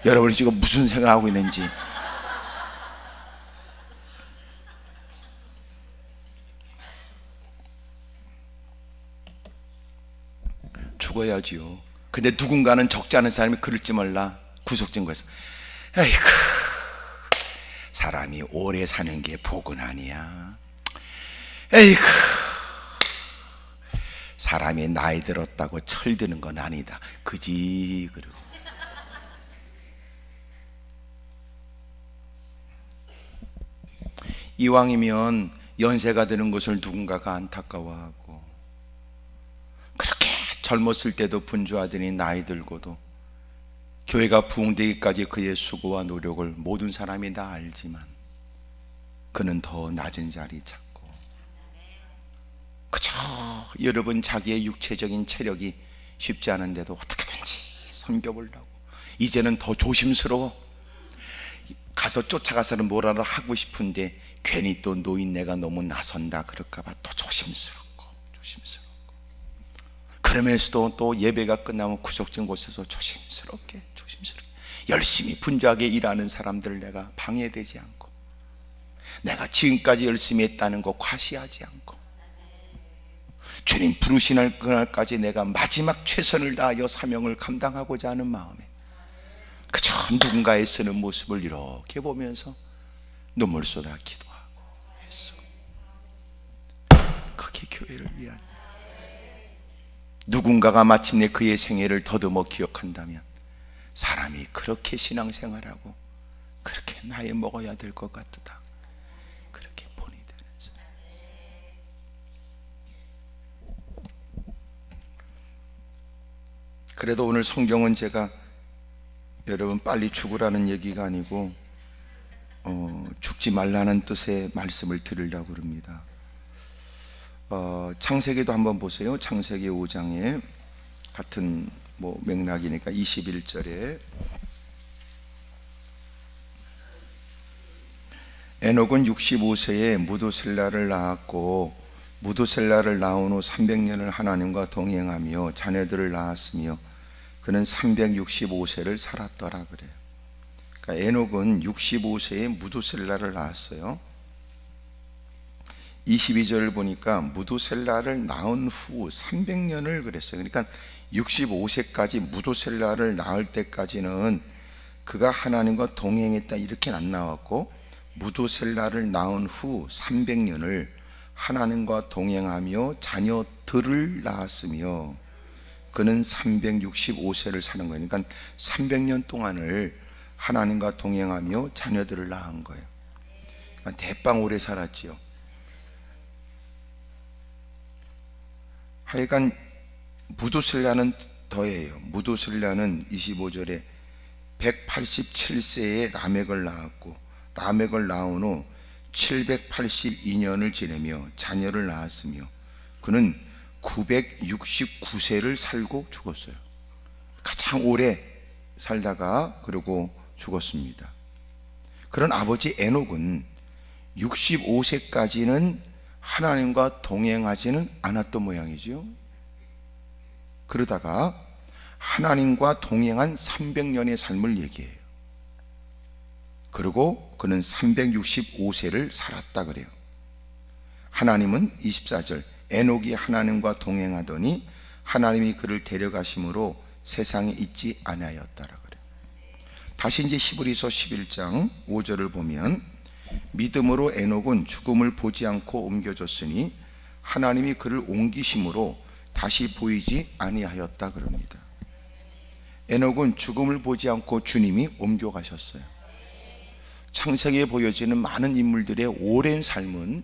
여러분이 지금 무슨 생각하고 있는지. 죽어야지요. 근데 누군가는 적지 않은 사람이 그럴지 몰라 구속진 거에서, 에이구, 사람이 오래 사는 게 복은 아니야. 에이구, 사람이 나이 들었다고 철드는 건 아니다. 그지. 그러고 이왕이면 연세가 드는 것을 누군가가 안타까워하고, 그렇게 젊었을 때도 분주하더니 나이 들고도 교회가 부흥되기까지 그의 수고와 노력을 모든 사람이 다 알지만 그는 더 낮은 자리 찾고, 그저 여러분 자기의 육체적인 체력이 쉽지 않은데도 어떻게든지 섬겨보려고, 이제는 더 조심스러워. 가서 쫓아가서는 뭐라도 하고 싶은데 괜히 또 노인네가 너무 나선다 그럴까봐 또 조심스럽고 그러면서도 또 예배가 끝나면 구석진 곳에서 조심스럽게 열심히 분주하게 일하는 사람들 내가 방해되지 않고, 내가 지금까지 열심히 했다는 거 과시하지 않고, 주님 부르시는 그날까지 내가 마지막 최선을 다하여 사명을 감당하고자 하는 마음에 그저 누군가의 쓰는 모습을 이렇게 보면서 눈물 쏟아 기도하고 했어. 그게 교회를 위한, 누군가가 마침내 그의 생애를 더듬어 기억한다면 사람이 그렇게 신앙생활하고 그렇게 나이 먹어야 될 것 같다, 그렇게 본이 되면서. 그래도 오늘 성경은 제가 여러분 빨리 죽으라는 얘기가 아니고 죽지 말라는 뜻의 말씀을 드리려고 합니다. 창세기도 한번 보세요. 창세기 5장에 같은 맥락이니까 21절에 에녹은 65세에 무두셀라를 낳았고 무두셀라를 낳은 후 300년을 하나님과 동행하며 자녀들을 낳았으며 그는 365세를 살았더라 그래요. 그러니까 에녹은 65세에 무두셀라를 낳았어요. 22절을 보니까 무두셀라를 낳은 후 300년을 그랬어요. 그러니까 65세까지 무두셀라를 낳을 때까지는 그가 하나님과 동행했다 이렇게는 안 나왔고, 무두셀라를 낳은 후 300년을 하나님과 동행하며 자녀들을 낳았으며 그는 365세를 사는 거예요. 그러니까 300년 동안을 하나님과 동행하며 자녀들을 낳은 거예요. 대빵 오래 살았지요. 하여간 무두슬라는 더해요. 무두슬라는 25절에 187세에 라멕을 낳았고, 라멕을 낳은 후 782년을 지내며 자녀를 낳았으며 그는 969세를 살고 죽었어요. 가장 오래 살다가 그러고 죽었습니다. 그런 아버지 에녹은 65세까지는 하나님과 동행하지는 않았던 모양이죠. 그러다가 하나님과 동행한 300년의 삶을 얘기해요. 그리고 그는 365세를 살았다 그래요. 하나님은 24절, 에녹이 하나님과 동행하더니 하나님이 그를 데려가심으로 세상에 있지 아니하였다라 그래요. 다시 이제 히브리서 11장 5절을 보면 믿음으로 에녹은 죽음을 보지 않고 옮겨졌으니 하나님이 그를 옮기심으로 다시 보이지 아니하였다 그럽니다. 에녹은 죽음을 보지 않고 주님이 옮겨가셨어요. 창세기에 보여지는 많은 인물들의 오랜 삶은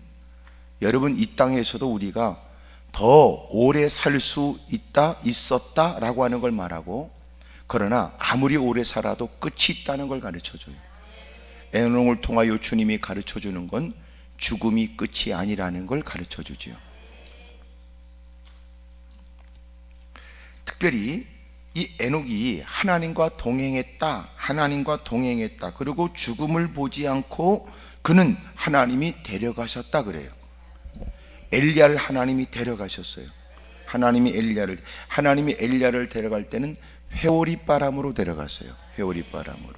여러분 이 땅에서도 우리가 더 오래 살 수 있었다 라고 하는 걸 말하고, 그러나 아무리 오래 살아도 끝이 있다는 걸 가르쳐줘요. 에녹을 통하여 주님이 가르쳐주는 건 죽음이 끝이 아니라는 걸 가르쳐주죠. 특별히 이 에녹이 하나님과 동행했다, 그리고 죽음을 보지 않고 그는 하나님이 데려가셨다 그래요. 엘리야를 하나님이 데려가셨어요. 하나님이 엘리야를 데려갈 때는 회오리 바람으로 데려갔어요. 회오리 바람으로.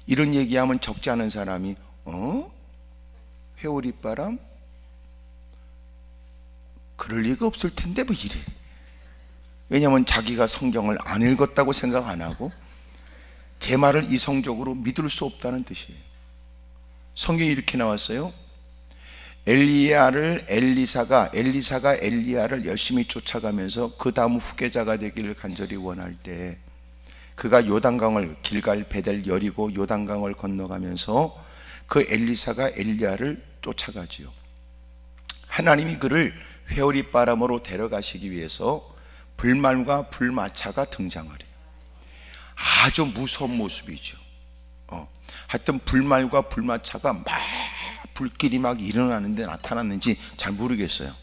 이런 얘기하면 적지 않은 사람이 회오리 바람? 그럴 리가 없을 텐데 뭐 이래. 왜냐하면 자기가 성경을 안 읽었다고 생각 안 하고 제 말을 이성적으로 믿을 수 없다는 뜻이에요. 성경에 이렇게 나왔어요. 엘리사가 엘리야를 열심히 쫓아가면서 그 다음 후계자가 되기를 간절히 원할 때 그가 요단강을 길갈 베델 여리고 요단강을 건너가면서 그 엘리사가 엘리야를 쫓아가지요. 하나님이 그를 회오리 바람으로 데려가시기 위해서 불말과 불마차가 등장을 해요. 아주 무서운 모습이죠. 하여튼 불말과 불마차가 막 불길이 막 일어나는데 나타났는지 잘 모르겠어요.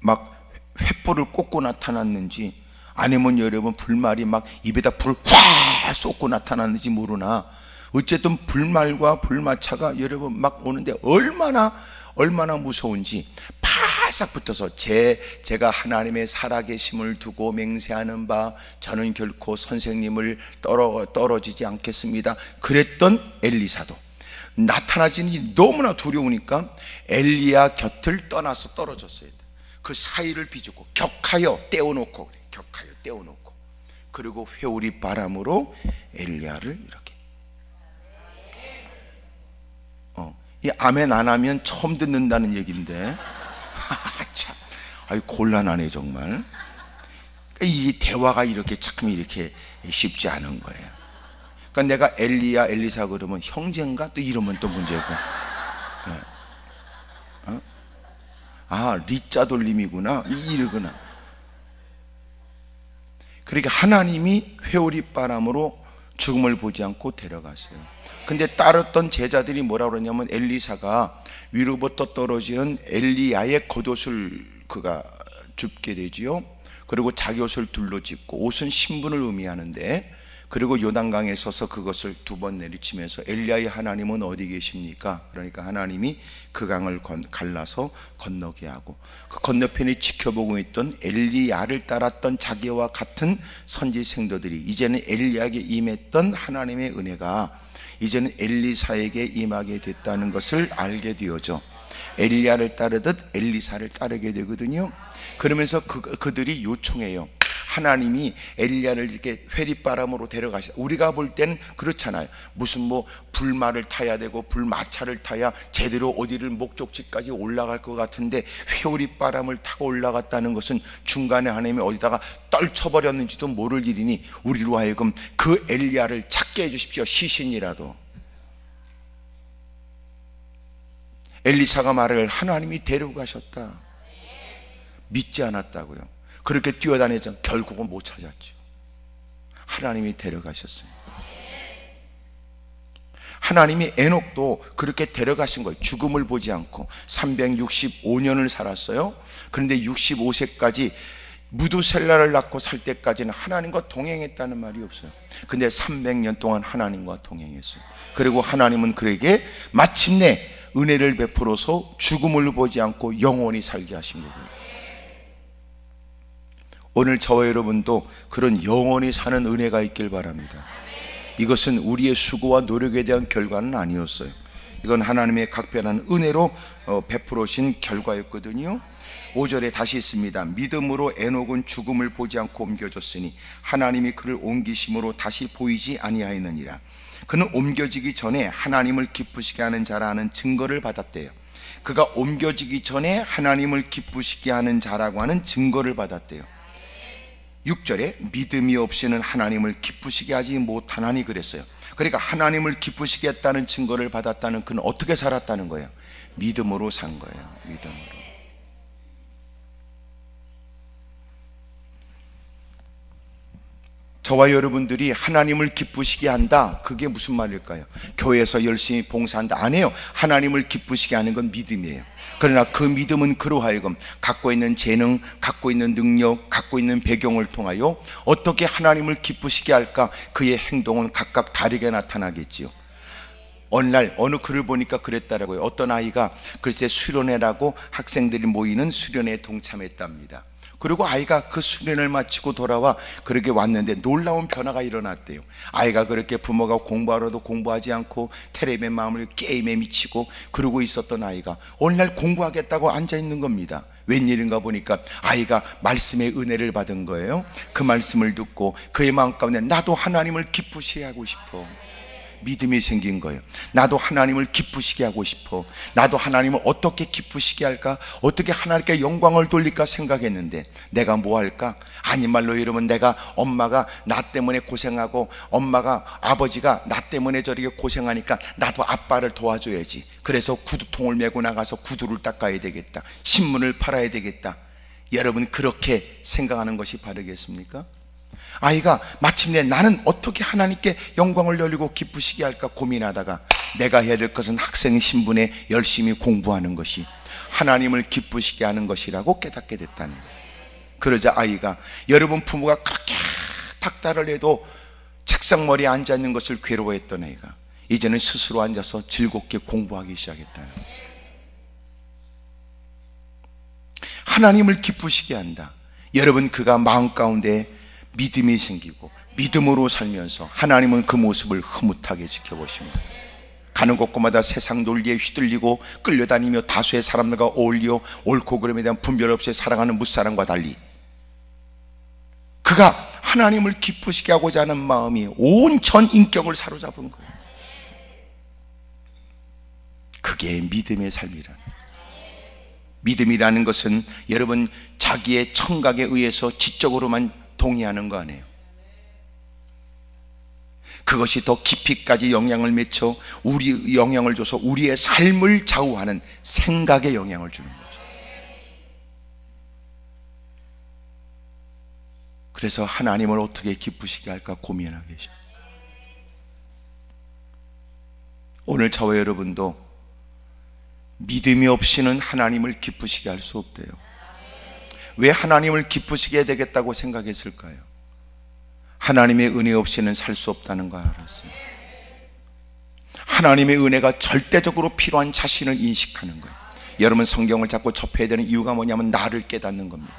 막 횃불을 꽂고 나타났는지 아니면 여러분 불말이 막 입에다 불 확 쏟고 나타났는지 모르나, 어쨌든 불말과 불마차가 여러분 막 오는데 얼마나 무서운지 바싹 붙어서 제가 하나님의 살아계심을 두고 맹세하는 바 저는 결코 선생님을 떨어지지 않겠습니다 그랬던 엘리사도 나타나지는 일이 너무나 두려우니까 엘리야 곁을 떠나서 떨어졌어야 돼. 그 사이를 비추고 격하여 떼어놓고 그래. 격하여 떼어놓고 그리고 회오리 바람으로 엘리야를 이렇게 이 아멘 안 하면 처음 듣는다는 얘기인데 참, 아유 곤란하네 정말. 이 대화가 이렇게 참 이렇게 쉽지 않은 거예요. 그러니까 내가 엘리야 엘리사 그러면 형제인가 또 이러면 또 문제고, 리자 돌림이구나 이러구나. 그러니까 하나님이 회오리 바람으로 죽음을 보지 않고 데려갔어요. 근데 따랐던 제자들이 뭐라 그러냐면 엘리사가 위로부터 떨어지는 엘리야의 겉옷을 그가 줍게 되지요. 그리고 자기 옷을 둘러짓고, 옷은 신분을 의미하는데, 그리고 요단강에 서서 그것을 2번 내리치면서 엘리야의 하나님은 어디 계십니까? 그러니까 하나님이 그 강을 갈라서 건너게 하고, 그 건너편에 지켜보고 있던 엘리야를 따랐던 자기와 같은 선지 생도들이 이제는 엘리야에게 임했던 하나님의 은혜가 이제는 엘리사에게 임하게 됐다는 것을 알게 되어져 엘리야를 따르듯 엘리사를 따르게 되거든요. 그러면서 그들이 요청해요. 하나님이 엘리야를 이렇게 회리바람으로 데려가시다. 우리가 볼 때는 그렇잖아요. 무슨 뭐 불말을 타야 되고 불마차를 타야 제대로 어디를 목적지까지 올라갈 것 같은데 회오리바람을 타고 올라갔다는 것은 중간에 하나님이 어디다가 떨쳐버렸는지도 모를 일이니 우리로 하여금 그 엘리야를 찾게 해주십시오. 시신이라도. 엘리사가 말을 하나님이 데려가셨다. 믿지 않았다고요. 그렇게 뛰어다니자 결국은 못 찾았죠. 하나님이 데려가셨어요. 하나님이 에녹도 그렇게 데려가신 거예요. 죽음을 보지 않고 365년을 살았어요. 그런데 65세까지 무두셀라를 낳고 살 때까지는 하나님과 동행했다는 말이 없어요. 근데 300년 동안 하나님과 동행했어요. 그리고 하나님은 그에게 마침내 은혜를 베풀어서 죽음을 보지 않고 영원히 살게 하신 거고요. 오늘 저와 여러분도 그런 영원히 사는 은혜가 있길 바랍니다. 이것은 우리의 수고와 노력에 대한 결과는 아니었어요. 이건 하나님의 각별한 은혜로 베풀어 신 결과였거든요. 5절에 다시 있습니다. 믿음으로 에녹은 죽음을 보지 않고 옮겨졌으니 하나님이 그를 옮기심으로 다시 보이지 아니하였느니라. 그는 옮겨지기 전에 하나님을 기쁘시게 하는 자라는 증거를 받았대요. 그가 옮겨지기 전에 하나님을 기쁘시게 하는 자라고 하는 증거를 받았대요. 6절에 믿음이 없이는 하나님을 기쁘시게 하지 못하나니 그랬어요. 그러니까 하나님을 기쁘시게 했다는 증거를 받았다는 그는 어떻게 살았다는 거예요? 믿음으로 산 거예요. 믿음으로. 저와 여러분들이 하나님을 기쁘시게 한다, 그게 무슨 말일까요? 교회에서 열심히 봉사한다, 아니에요. 하나님을 기쁘시게 하는 건 믿음이에요. 그러나 그 믿음은 그로 하여금 갖고 있는 재능, 갖고 있는 능력, 갖고 있는 배경을 통하여 어떻게 하나님을 기쁘시게 할까, 그의 행동은 각각 다르게 나타나겠지요. 어느 날 어느 글을 보니까 그랬다라고요. 어떤 아이가 글쎄 수련회라고 학생들이 모이는 수련회에 동참했답니다. 그리고 아이가 그 수련을 마치고 돌아와 그렇게 왔는데 놀라운 변화가 일어났대요. 아이가 그렇게 부모가 공부하러도 공부하지 않고 텔레비에 마음을 게임에 미치고 그러고 있었던 아이가 어느 날 공부하겠다고 앉아 있는 겁니다. 웬일인가 보니까 아이가 말씀의 은혜를 받은 거예요. 그 말씀을 듣고 그의 마음 가운데 나도 하나님을 기쁘시게 하고 싶어. 믿음이 생긴 거예요. 나도 하나님을 기쁘시게 하고 싶어. 나도 하나님을 어떻게 기쁘시게 할까? 어떻게 하나님께 영광을 돌릴까 생각했는데 내가 뭐 할까? 아니 말로 여러분, 내가 엄마가 나 때문에 고생하고 엄마가 아버지가 나 때문에 저렇게 고생하니까 나도 아빠를 도와줘야지. 그래서 구두통을 메고 나가서 구두를 닦아야 되겠다. 신문을 팔아야 되겠다. 여러분, 그렇게 생각하는 것이 바르겠습니까? 아이가 마침내 나는 어떻게 하나님께 영광을 돌리고 기쁘시게 할까 고민하다가 내가 해야 될 것은 학생 신분에 열심히 공부하는 것이 하나님을 기쁘시게 하는 것이라고 깨닫게 됐다는 거예요. 그러자 아이가, 여러분 부모가 그렇게 닥달을 해도 책상머리에 앉아있는 것을 괴로워했던 애가 이제는 스스로 앉아서 즐겁게 공부하기 시작했다는 거예요. 하나님을 기쁘시게 한다. 여러분, 그가 마음 가운데 믿음이 생기고 믿음으로 살면서 하나님은 그 모습을 흐뭇하게 지켜보십니다. 가는 곳곳마다 세상 논리에 휘둘리고 끌려다니며 다수의 사람들과 어울려 옳고 그름에 대한 분별 없이 살아가는 무사람과 달리 그가 하나님을 기쁘시게 하고자 하는 마음이 온 전 인격을 사로잡은 거예요. 그게 믿음의 삶이라는 거예요. 믿음이라는 것은 여러분 자기의 청각에 의해서 지적으로만 동의하는 거 아니에요. 그것이 더 깊이까지 영향을 미쳐 우리 영향을 줘서 우리의 삶을 좌우하는 생각에 영향을 주는 거죠. 그래서 하나님을 어떻게 기쁘시게 할까 고민하고 계셔. 오늘 저와 여러분도 믿음이 없이는 하나님을 기쁘시게 할 수 없대요. 왜 하나님을 기쁘시게 해야 되겠다고 생각했을까요? 하나님의 은혜 없이는 살 수 없다는 걸 알았어요. 하나님의 은혜가 절대적으로 필요한 자신을 인식하는 거예요. 여러분, 성경을 자꾸 접해야 되는 이유가 뭐냐면 나를 깨닫는 겁니다.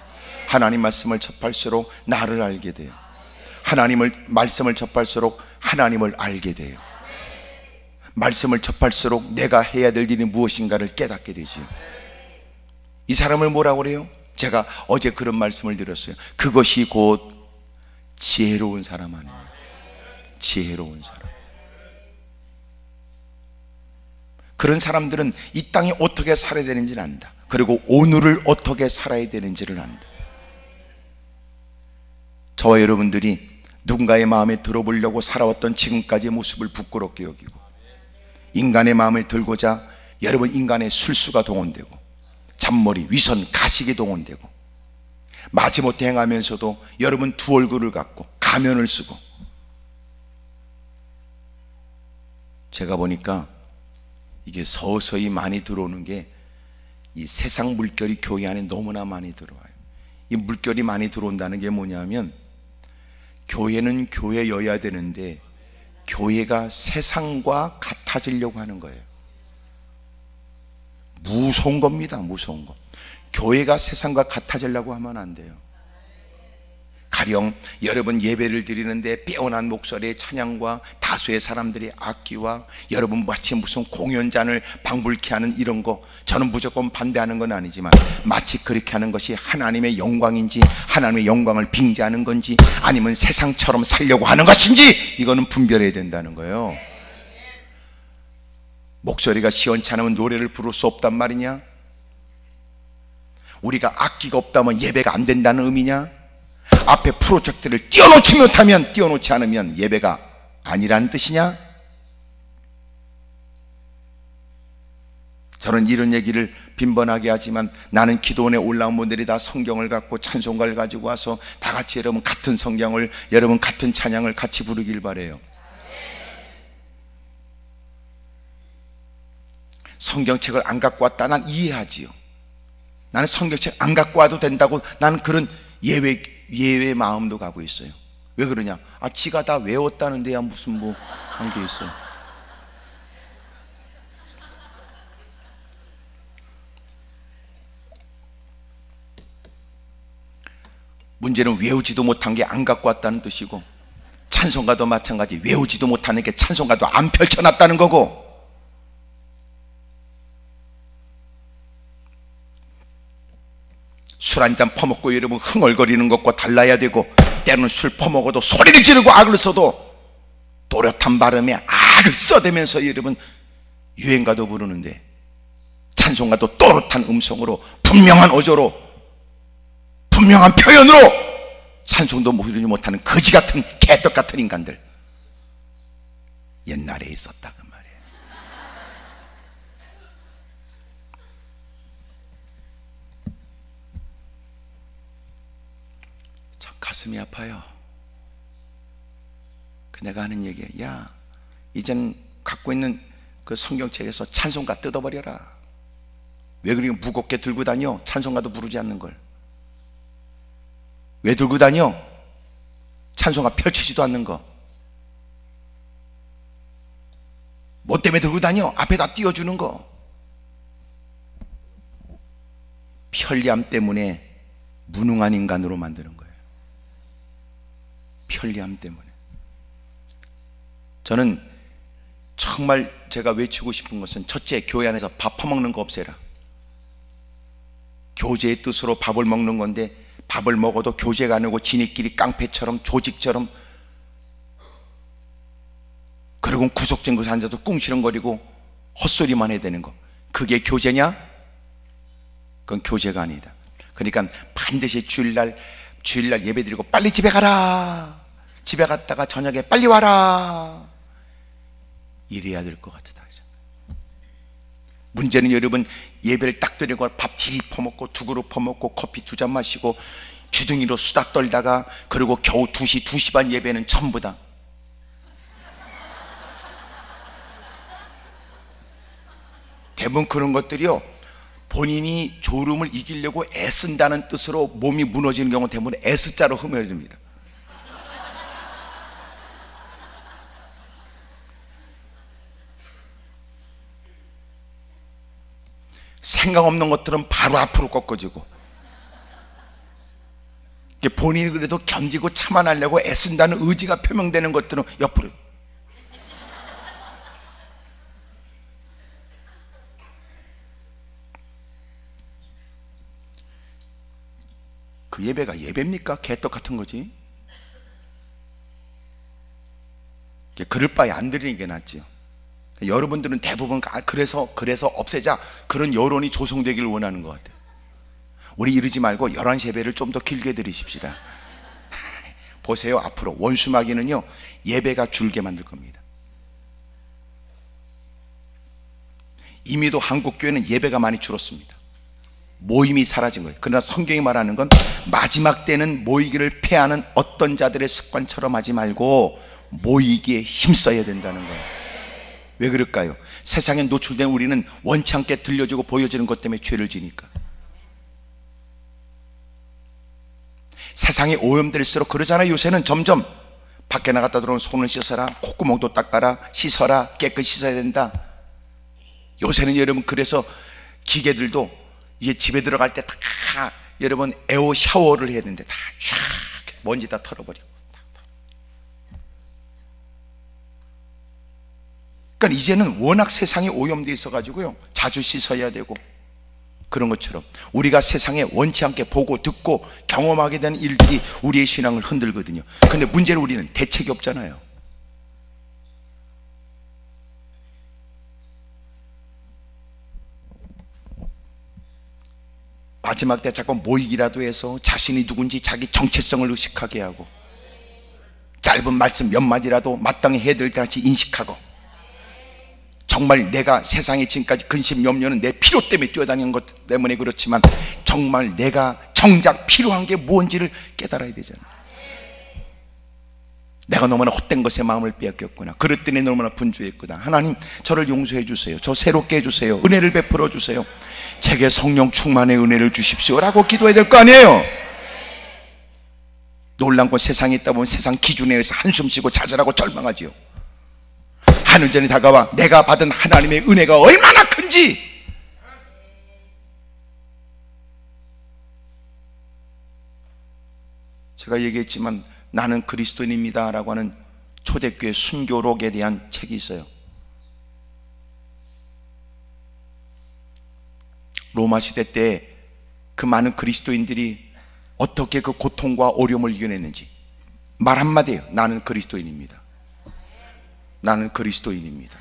하나님 말씀을 접할수록 나를 알게 돼요. 하나님을 말씀을 접할수록 하나님을 알게 돼요. 말씀을 접할수록 내가 해야 될 일이 무엇인가를 깨닫게 되지요. 이 사람을 뭐라고 그래요? 제가 어제 그런 말씀을 드렸어요. 그것이 곧 지혜로운 사람 아닙니까? 지혜로운 사람. 그런 사람들은 이 땅에 어떻게 살아야 되는지를 안다. 그리고 오늘을 어떻게 살아야 되는지를 안다. 저와 여러분들이 누군가의 마음에 들어보려고 살아왔던 지금까지의 모습을 부끄럽게 여기고 인간의 마음을 들고자 여러분 인간의 술수가 동원되고 잔머리, 위선, 가식이 동원되고 마지못해 행하면서도 여러분 두 얼굴을 갖고 가면을 쓰고. 제가 보니까 이게 서서히 많이 들어오는 게 이 세상 물결이 교회 안에 너무나 많이 들어와요. 이 물결이 많이 들어온다는 게 뭐냐면 교회는 교회여야 되는데 교회가 세상과 같아지려고 하는 거예요. 무서운 겁니다. 무서운 거. 교회가 세상과 같아지려고 하면 안 돼요. 가령 여러분 예배를 드리는데 빼어난 목소리의 찬양과 다수의 사람들의 악기와 여러분 마치 무슨 공연장을 방불케 하는 이런 거, 저는 무조건 반대하는 건 아니지만 마치 그렇게 하는 것이 하나님의 영광인지 하나님의 영광을 빙자하는 건지 아니면 세상처럼 살려고 하는 것인지 이거는 분별해야 된다는 거예요. 목소리가 시원찮으면 노래를 부를 수 없단 말이냐? 우리가 악기가 없다면 예배가 안 된다는 의미냐? 앞에 프로젝트를 띄워놓지 못하면, 띄워놓지 않으면 예배가 아니라는 뜻이냐? 저는 이런 얘기를 빈번하게 하지만 나는 기도원에 올라온 분들이 다 성경을 갖고 찬송가를 가지고 와서 다 같이 여러분 같은 성경을, 여러분 같은 찬양을 같이 부르길 바래요. 성경책을 안 갖고 왔다, 난 이해하지요. 나는 성경책 안 갖고 와도 된다고 나는 그런 예외 마음도 가고 있어요. 왜 그러냐? 지가 다 외웠다는데야 무슨 뭐 한 게 있어요. 문제는 외우지도 못한 게 안 갖고 왔다는 뜻이고, 찬송가도 마찬가지, 외우지도 못하는 게 찬송가도 안 펼쳐놨다는 거고. 술 한잔 퍼먹고 여러분 흥얼거리는 것과 달라야 되고, 때로는 술 퍼먹어도 소리를 지르고 악을 써도 또렷한 발음에 악을 써대면서 여러분 유행가도 부르는데, 찬송가도 또렷한 음성으로 분명한 어조로 분명한 표현으로 찬송도 부르지 못하는 거지같은 개떡같은 인간들 옛날에 있었다 그 말이에요. 참 가슴이 아파요. 내가 하는 얘기야. 야, 이젠 갖고 있는 그 성경책에서 찬송가 뜯어버려라. 왜 그렇게 무겁게 들고 다녀? 찬송가도 부르지 않는 걸. 왜 들고 다녀? 찬송가 펼치지도 않는 거. 뭐 때문에 들고 다녀? 앞에다 띄워주는 거. 편리함 때문에 무능한 인간으로 만드는 거예요. 편리함 때문에. 저는 정말 제가 외치고 싶은 것은, 첫째, 교회 안에서 밥 퍼먹는 거 없애라. 교제의 뜻으로 밥을 먹는 건데 밥을 먹어도 교제가 아니고 지네끼리 깡패처럼 조직처럼, 그리고 구석진 곳에 앉아서 꿍시렁거리고 헛소리만 해야 되는 거, 그게 교제냐? 그건 교제가 아니다. 그러니까 반드시 주일날 예배드리고 빨리 집에 가라, 집에 갔다가 저녁에 빨리 와라, 이래야 될 것 같다. 문제는 여러분 예배를 딱 드리고 밥 딜 퍼먹고 두 그릇 퍼먹고 커피 두 잔 마시고 주둥이로 수다 떨다가, 그리고 겨우 2시 반 예배는 전부 다 대부분 그런 것들이요, 본인이 졸음을 이기려고 애쓴다는 뜻으로 몸이 무너지는 경우 대부분 S자로 흠어집니다. 생각 없는 것들은 바로 앞으로 꺾어지고, 본인이 그래도 견디고 참아내려고 애쓴다는 의지가 표명되는 것들은 옆으로. 그 예배가 예배입니까? 개떡 같은 거지. 그럴 바에 안 드리는 게 낫지요. 여러분들은 대부분 그래서 없애자, 그런 여론이 조성되기를 원하는 것 같아요. 우리 이러지 말고 11시 예배를 좀 더 길게 드리십시다. 보세요, 앞으로 원수마귀는요 예배가 줄게 만들 겁니다. 이미도 한국 교회는 예배가 많이 줄었습니다. 모임이 사라진 거예요. 그러나 성경이 말하는 건 마지막 때는 모이기를 패하는 어떤 자들의 습관처럼 하지 말고 모이기에 힘써야 된다는 거예요. 왜 그럴까요? 세상에 노출된 우리는 원치 않게 들려주고 보여지는 것 때문에 죄를 지니까. 세상이 오염될수록 그러잖아요. 요새는 점점 밖에 나갔다 들어오면 손을 씻어라, 콧구멍도 닦아라, 씻어라, 깨끗이 씻어야 된다. 요새는 여러분 그래서 기계들도 이제 집에 들어갈 때 다 여러분 에어 샤워를 해야 되는데 다 쫙 먼지 다 털어버리고. 그러니까 이제는 워낙 세상이 오염되어 있어가지고요, 자주 씻어야 되고. 그런 것처럼 우리가 세상에 원치 않게 보고 듣고 경험하게 되는 일들이 우리의 신앙을 흔들거든요. 근데 문제는 우리는 대책이 없잖아요. 마지막 때 자꾸 모이기라도 해서 자신이 누군지 자기 정체성을 의식하게 하고, 짧은 말씀 몇 마디라도 마땅히 해야 될 때 같이 인식하고, 정말 내가 세상에 지금까지 근심 염려는 내 필요 때문에 뛰어다니는 것 때문에 그렇지만 정말 내가 정작 필요한 게 무엇인지를 깨달아야 되잖아요. 내가 너무나 헛된 것에 마음을 빼앗겼구나, 그릇 때문에 너무나 분주했구나. 하나님 저를 용서해 주세요. 저 새롭게 해주세요. 은혜를 베풀어 주세요. 제게 성령 충만의 은혜를 주십시오 라고 기도해야 될 거 아니에요. 놀란 건 세상에 있다 보면 세상 기준에 의해서 한숨 쉬고 좌절하고 절망하지요. 하늘전에 다가와 내가 받은 하나님의 은혜가 얼마나 큰지, 제가 얘기했지만 나는 그리스도인입니다 라고 하는 초대교회 순교록에 대한 책이 있어요. 로마 시대 때 그 많은 그리스도인들이 어떻게 그 고통과 어려움을 이겨냈는지 말 한마디예요. 나는 그리스도인입니다. 나는 그리스도인입니다.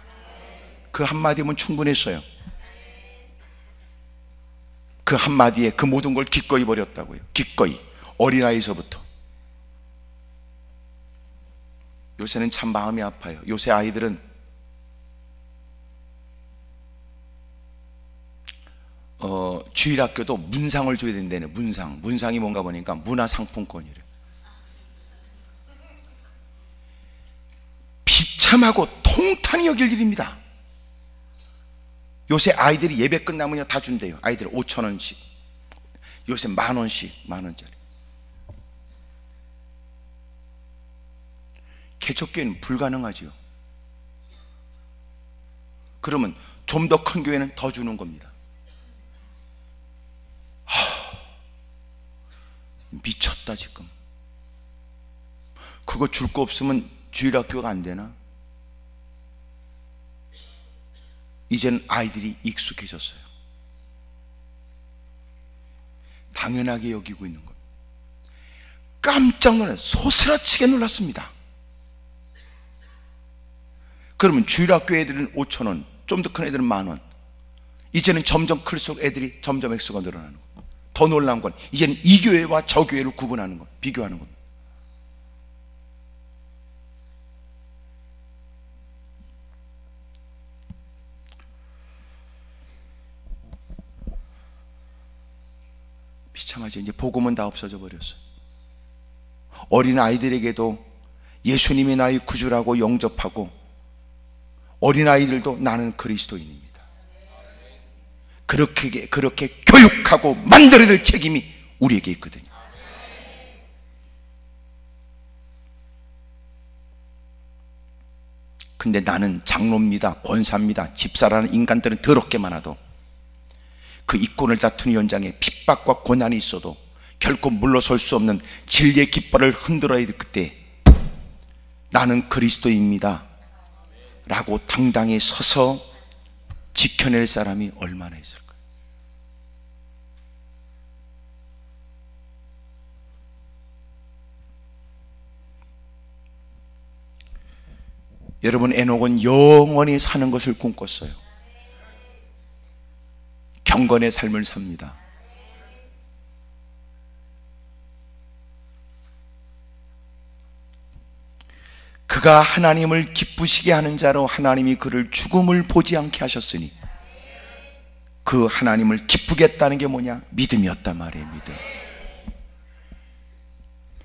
그 한마디면 충분했어요. 그 한마디에 그 모든 걸 기꺼이 버렸다고요. 기꺼이. 어린아이서부터. 요새는 참 마음이 아파요. 요새 아이들은 주일학교도 문상을 줘야 된다네. 문상이 뭔가 보니까 문화상품권이래. 비참하고 통탄히 여길 일입니다. 요새 아이들이 예배 끝나면 다 준대요. 아이들 5,000원씩, 요새 10,000원씩, 10,000원짜리. 개척교회는 불가능하지요. 그러면 좀 더 큰 교회는 더 주는 겁니다. 미쳤다 지금. 그거 줄 거 없으면 주일학교가 안 되나? 이젠 아이들이 익숙해졌어요. 당연하게 여기고 있는 것. 깜짝 놀라 소스라치게 놀랐습니다. 그러면 주일학교 애들은 5,000원, 좀 더 큰 애들은 10,000원. 이제는 점점 클수록 애들이 점점 액수가 늘어나는 것. 더 놀라운 건 이제는 이 교회와 저 교회를 구분하는 것, 비교하는 것. 비참하지. 이제 복음은 다 없어져 버렸어요. 어린 아이들에게도 예수님이 나의 구주라고 영접하고, 어린 아이들도 나는 그리스도인입니다. 그렇게 교육하고 만들어야 될 책임이 우리에게 있거든요. 근데 나는 장로입니다, 권사입니다, 집사라는 인간들은 더럽게 많아도 그 이권을 다투는 현장에 핍박과 고난이 있어도 결코 물러설 수 없는 진리의 깃발을 흔들어야 될 그때 나는 그리스도입니다 라고 당당히 서서 지켜낼 사람이 얼마나 있을까요? 여러분, 에녹은 영원히 사는 것을 꿈꿨어요. 경건의 삶을 삽니다. 그가 하나님을 기쁘시게 하는 자로 하나님이 그를 죽음을 보지 않게 하셨으니 그 하나님을 기쁘게 했다는 게 뭐냐? 믿음이었단 말이에요. 믿음.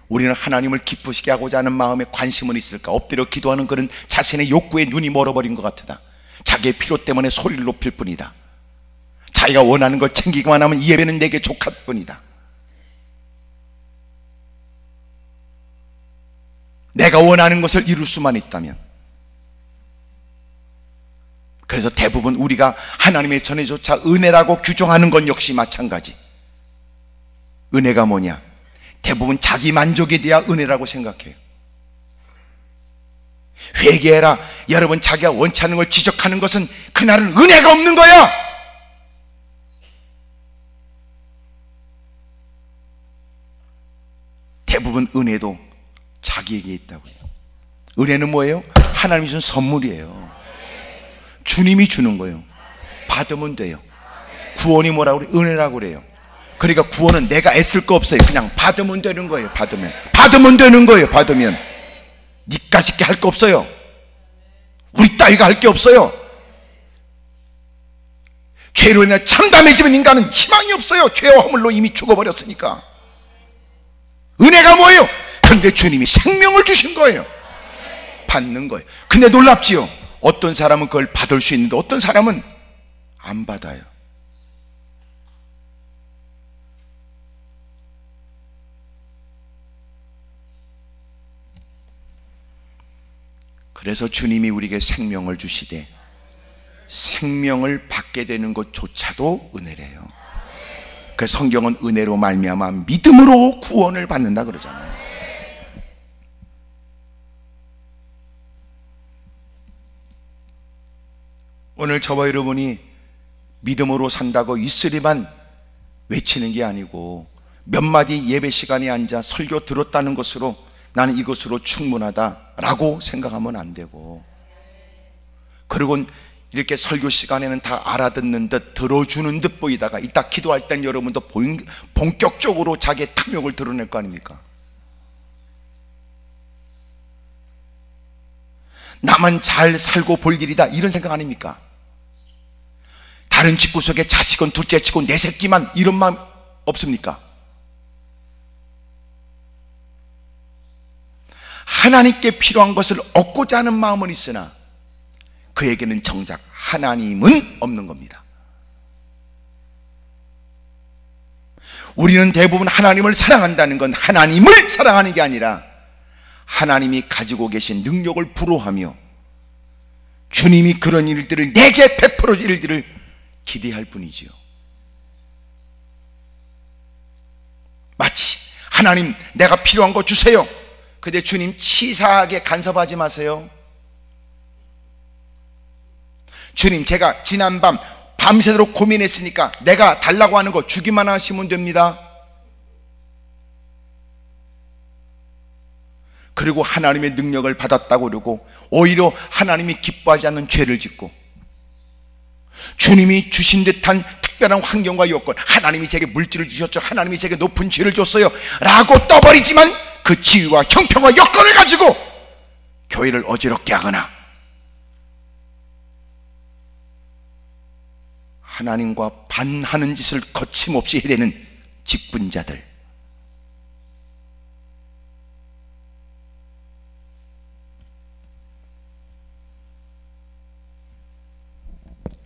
우리는 하나님을 기쁘시게 하고자 하는 마음에 관심은 있을까? 엎드려 기도하는 그런 자신의 욕구에 눈이 멀어버린 것 같으다. 자기의 필요 때문에 소리를 높일 뿐이다. 자기가 원하는 걸 챙기기만 하면 이 예배는 내게 족할 뿐이다. 내가 원하는 것을 이룰 수만 있다면. 그래서 대부분 우리가 하나님의 전에조차 은혜라고 규정하는 건 역시 마찬가지. 은혜가 뭐냐? 대부분 자기 만족에 대한 은혜라고 생각해요. 회개해라. 여러분, 자기가 원치 않는 걸 지적하는 것은 그날은 은혜가 없는 거야. 대부분 은혜도 자기에게 있다고요. 은혜는 뭐예요? 하나님이 준 선물이에요. 주님이 주는 거예요. 받으면 돼요. 구원이 뭐라고 그래요? 은혜라고 그래요. 그러니까 구원은 내가 애쓸 거 없어요. 그냥 받으면 되는 거예요. 받으면 되는 거예요. 받으면 니까짓 할 거 없어요. 우리 따위가 할 게 없어요. 죄로 인해 참담해지면 인간은 희망이 없어요. 죄와 허물로 이미 죽어버렸으니까. 은혜가 뭐예요? 그런데 주님이 생명을 주신 거예요. 받는 거예요. 근데 놀랍지요? 어떤 사람은 그걸 받을 수 있는데 어떤 사람은 안 받아요. 그래서 주님이 우리에게 생명을 주시되 생명을 받게 되는 것조차도 은혜래요. 그래서 성경은 은혜로 말미암아 믿음으로 구원을 받는다 그러잖아요. 오늘 저와 여러분이 믿음으로 산다고 이슬이만 외치는 게 아니고 몇 마디 예배 시간에 앉아 설교 들었다는 것으로 나는 이것으로 충분하다라고 생각하면 안 되고, 그리고 이렇게 설교 시간에는 다 알아듣는 듯 들어주는 듯 보이다가 이따 기도할 땐 여러분도 본격적으로 자기의 탐욕을 드러낼 거 아닙니까? 나만 잘 살고 볼 일이다 이런 생각 아닙니까? 다른 집구석에 자식은 둘째치고 내 새끼만 이런 마음 없습니까? 하나님께 필요한 것을 얻고자 하는 마음은 있으나 그에게는 정작 하나님은 없는 겁니다. 우리는 대부분 하나님을 사랑한다는 건 하나님을 사랑하는 게 아니라 하나님이 가지고 계신 능력을 부러워하며 주님이 그런 일들을 내게 베풀어 줄 일들을 기대할 뿐이지요. 마치 하나님 내가 필요한 거 주세요. 근데 주님 치사하게 간섭하지 마세요. 주님 제가 지난밤 밤새도록 고민했으니까 내가 달라고 하는 거 주기만 하시면 됩니다. 그리고 하나님의 능력을 받았다고 그러고 오히려 하나님이 기뻐하지 않는 죄를 짓고 주님이 주신 듯한 특별한 환경과 요건, 하나님이 제게 물질을 주셨죠, 하나님이 제게 높은 지혜를 줬어요 라고 떠버리지만 그 지위와 형편과 여건을 가지고 교회를 어지럽게 하거나 하나님과 반하는 짓을 거침없이 해야 되는 직분자들,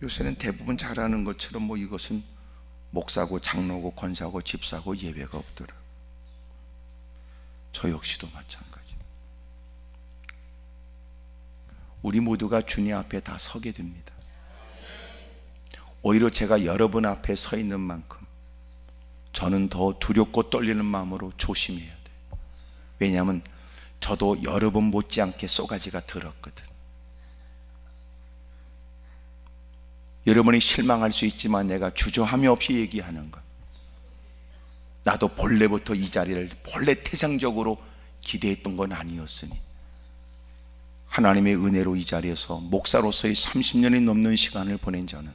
요새는 대부분 잘하는 것처럼 뭐 이것은 목사고 장로고 권사고 집사고 예외가 없더라. 저 역시도 마찬가지. 우리 모두가 주님 앞에 다 서게 됩니다. 오히려 제가 여러분 앞에 서 있는 만큼 저는 더 두렵고 떨리는 마음으로 조심해야 돼요. 왜냐하면 저도 여러분 못지않게 쏘가지가 들었거든. 여러분이 실망할 수 있지만 내가 주저함이 없이 얘기하는 것, 나도 본래부터 이 자리를 본래 태생적으로 기대했던 건 아니었으니 하나님의 은혜로 이 자리에서 목사로서의 30년이 넘는 시간을 보낸 저는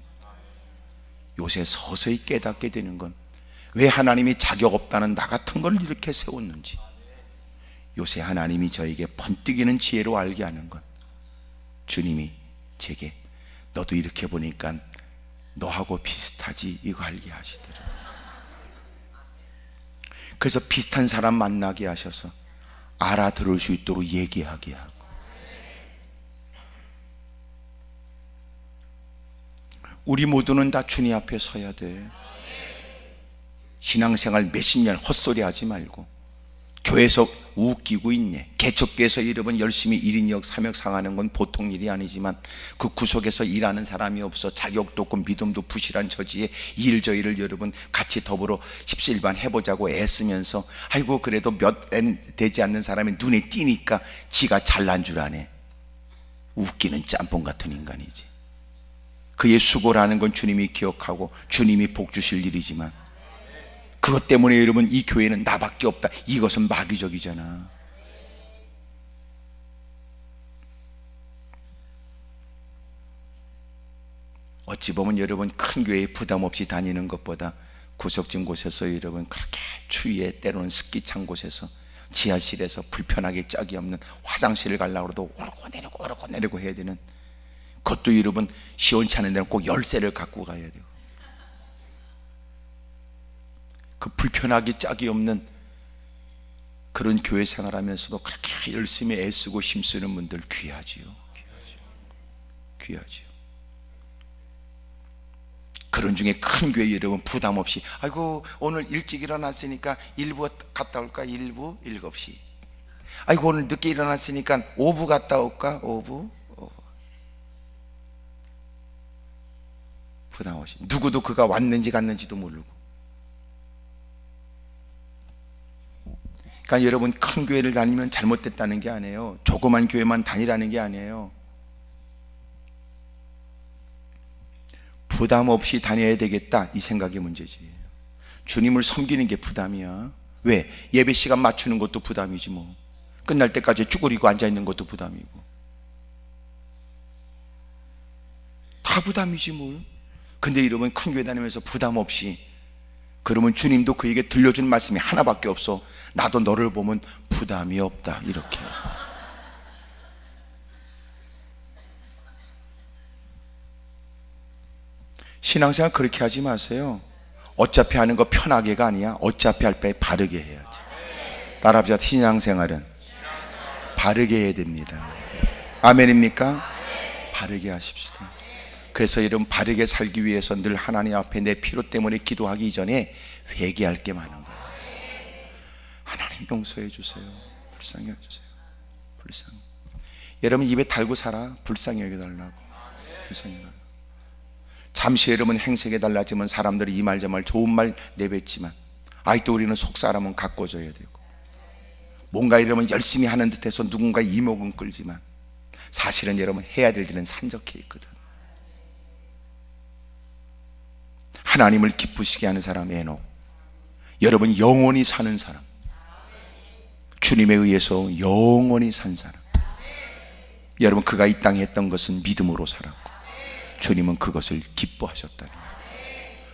요새 서서히 깨닫게 되는 건 왜 하나님이 자격 없다는 나 같은 걸 이렇게 세웠는지, 요새 하나님이 저에게 번뜩이는 지혜로 알게 하는 건 주님이 제게 너도 이렇게 보니까 너하고 비슷하지 이거 알게 하시더라. 그래서 비슷한 사람 만나게 하셔서 알아들을 수 있도록 얘기하게 하고, 우리 모두는 다 주님 앞에 서야 돼. 신앙생활 몇십 년 헛소리 하지 말고, 교회에서 웃기고 있네, 개척교회에서 여러분 열심히 1인 2역 3역 상하는 건 보통 일이 아니지만, 그 구석에서 일하는 사람이 없어 자격도 없고 믿음도 부실한 처지에 일저일을 여러분 같이 더불어 십시일반 해보자고 애쓰면서, 아이고 그래도 몇 엔 되지 않는 사람이 눈에 띄니까 지가 잘난 줄 아네. 웃기는 짬뽕 같은 인간이지. 그의 수고라는 건 주님이 기억하고 주님이 복 주실 일이지만, 그것 때문에 여러분 이 교회는 나밖에 없다, 이것은 마귀적이잖아. 어찌 보면 여러분 큰 교회에 부담 없이 다니는 것보다 구석진 곳에서 여러분 그렇게 추위에 때로는 습기 찬 곳에서 지하실에서 불편하게 짝이 없는 화장실을 가려고 해도 오르고 내리고 해야 되는, 그것도 여러분 시원치 않은 데는 꼭 열쇠를 갖고 가야 되고, 그 불편하기 짝이 없는 그런 교회 생활하면서도 그렇게 열심히 애쓰고 힘쓰는 분들 귀하지요. 귀하지요. 그런 중에 큰 교회 여러분 부담 없이, 아이고 오늘 일찍 일어났으니까 일부 갔다 올까? 일부 7시. 아이고 오늘 늦게 일어났으니까 오부 갔다 올까? 오부. 부담 없이, 누구도 그가 왔는지 갔는지도 모르고. 그러니까 여러분 큰 교회를 다니면 잘못됐다는 게 아니에요. 조그만 교회만 다니라는 게 아니에요. 부담 없이 다녀야 되겠다, 이 생각이 문제지. 주님을 섬기는 게 부담이야. 왜? 예배 시간 맞추는 것도 부담이지 뭐. 끝날 때까지 쭈그리고 앉아있는 것도 부담이고, 다 부담이지 뭘. 근데 여러분 큰 교회 다니면서 부담 없이, 그러면 주님도 그에게 들려준 말씀이 하나밖에 없어. 나도 너를 보면 부담이 없다, 이렇게. 신앙생활 그렇게 하지 마세요. 어차피 하는 거 편하게가 아니야. 어차피 할 바에 바르게 해야지. 따라합시다. 신앙생활은 바르게 해야 됩니다. 아멘입니까? 바르게 하십시다. 그래서 여러분 바르게 살기 위해서 늘 하나님 앞에 내 필요 때문에 기도하기 전에 회개할 게 많은 거예요. 하나님 용서해 주세요. 불쌍히 여겨주세요. 불쌍히. 여러분 입에 달고 살아. 불쌍히 여겨달라고. 불쌍히 여겨달라고. 잠시 여러분 행색에 달라지면 사람들이 이 말 저 말 좋은 말 내뱉지만, 아직도 우리는 속사람은 가꿔줘야 되고, 뭔가 여러분 열심히 하는 듯해서 누군가 이목은 끌지만 사실은 여러분 해야 될 일은 산적해 있거든. 하나님을 기쁘시게 하는 사람 에녹, 여러분 영원히 사는 사람, 주님에 의해서 영원히 산 사람. 여러분 그가 이 땅에 했던 것은 믿음으로 살았고 주님은 그것을 기뻐하셨다는 거예요.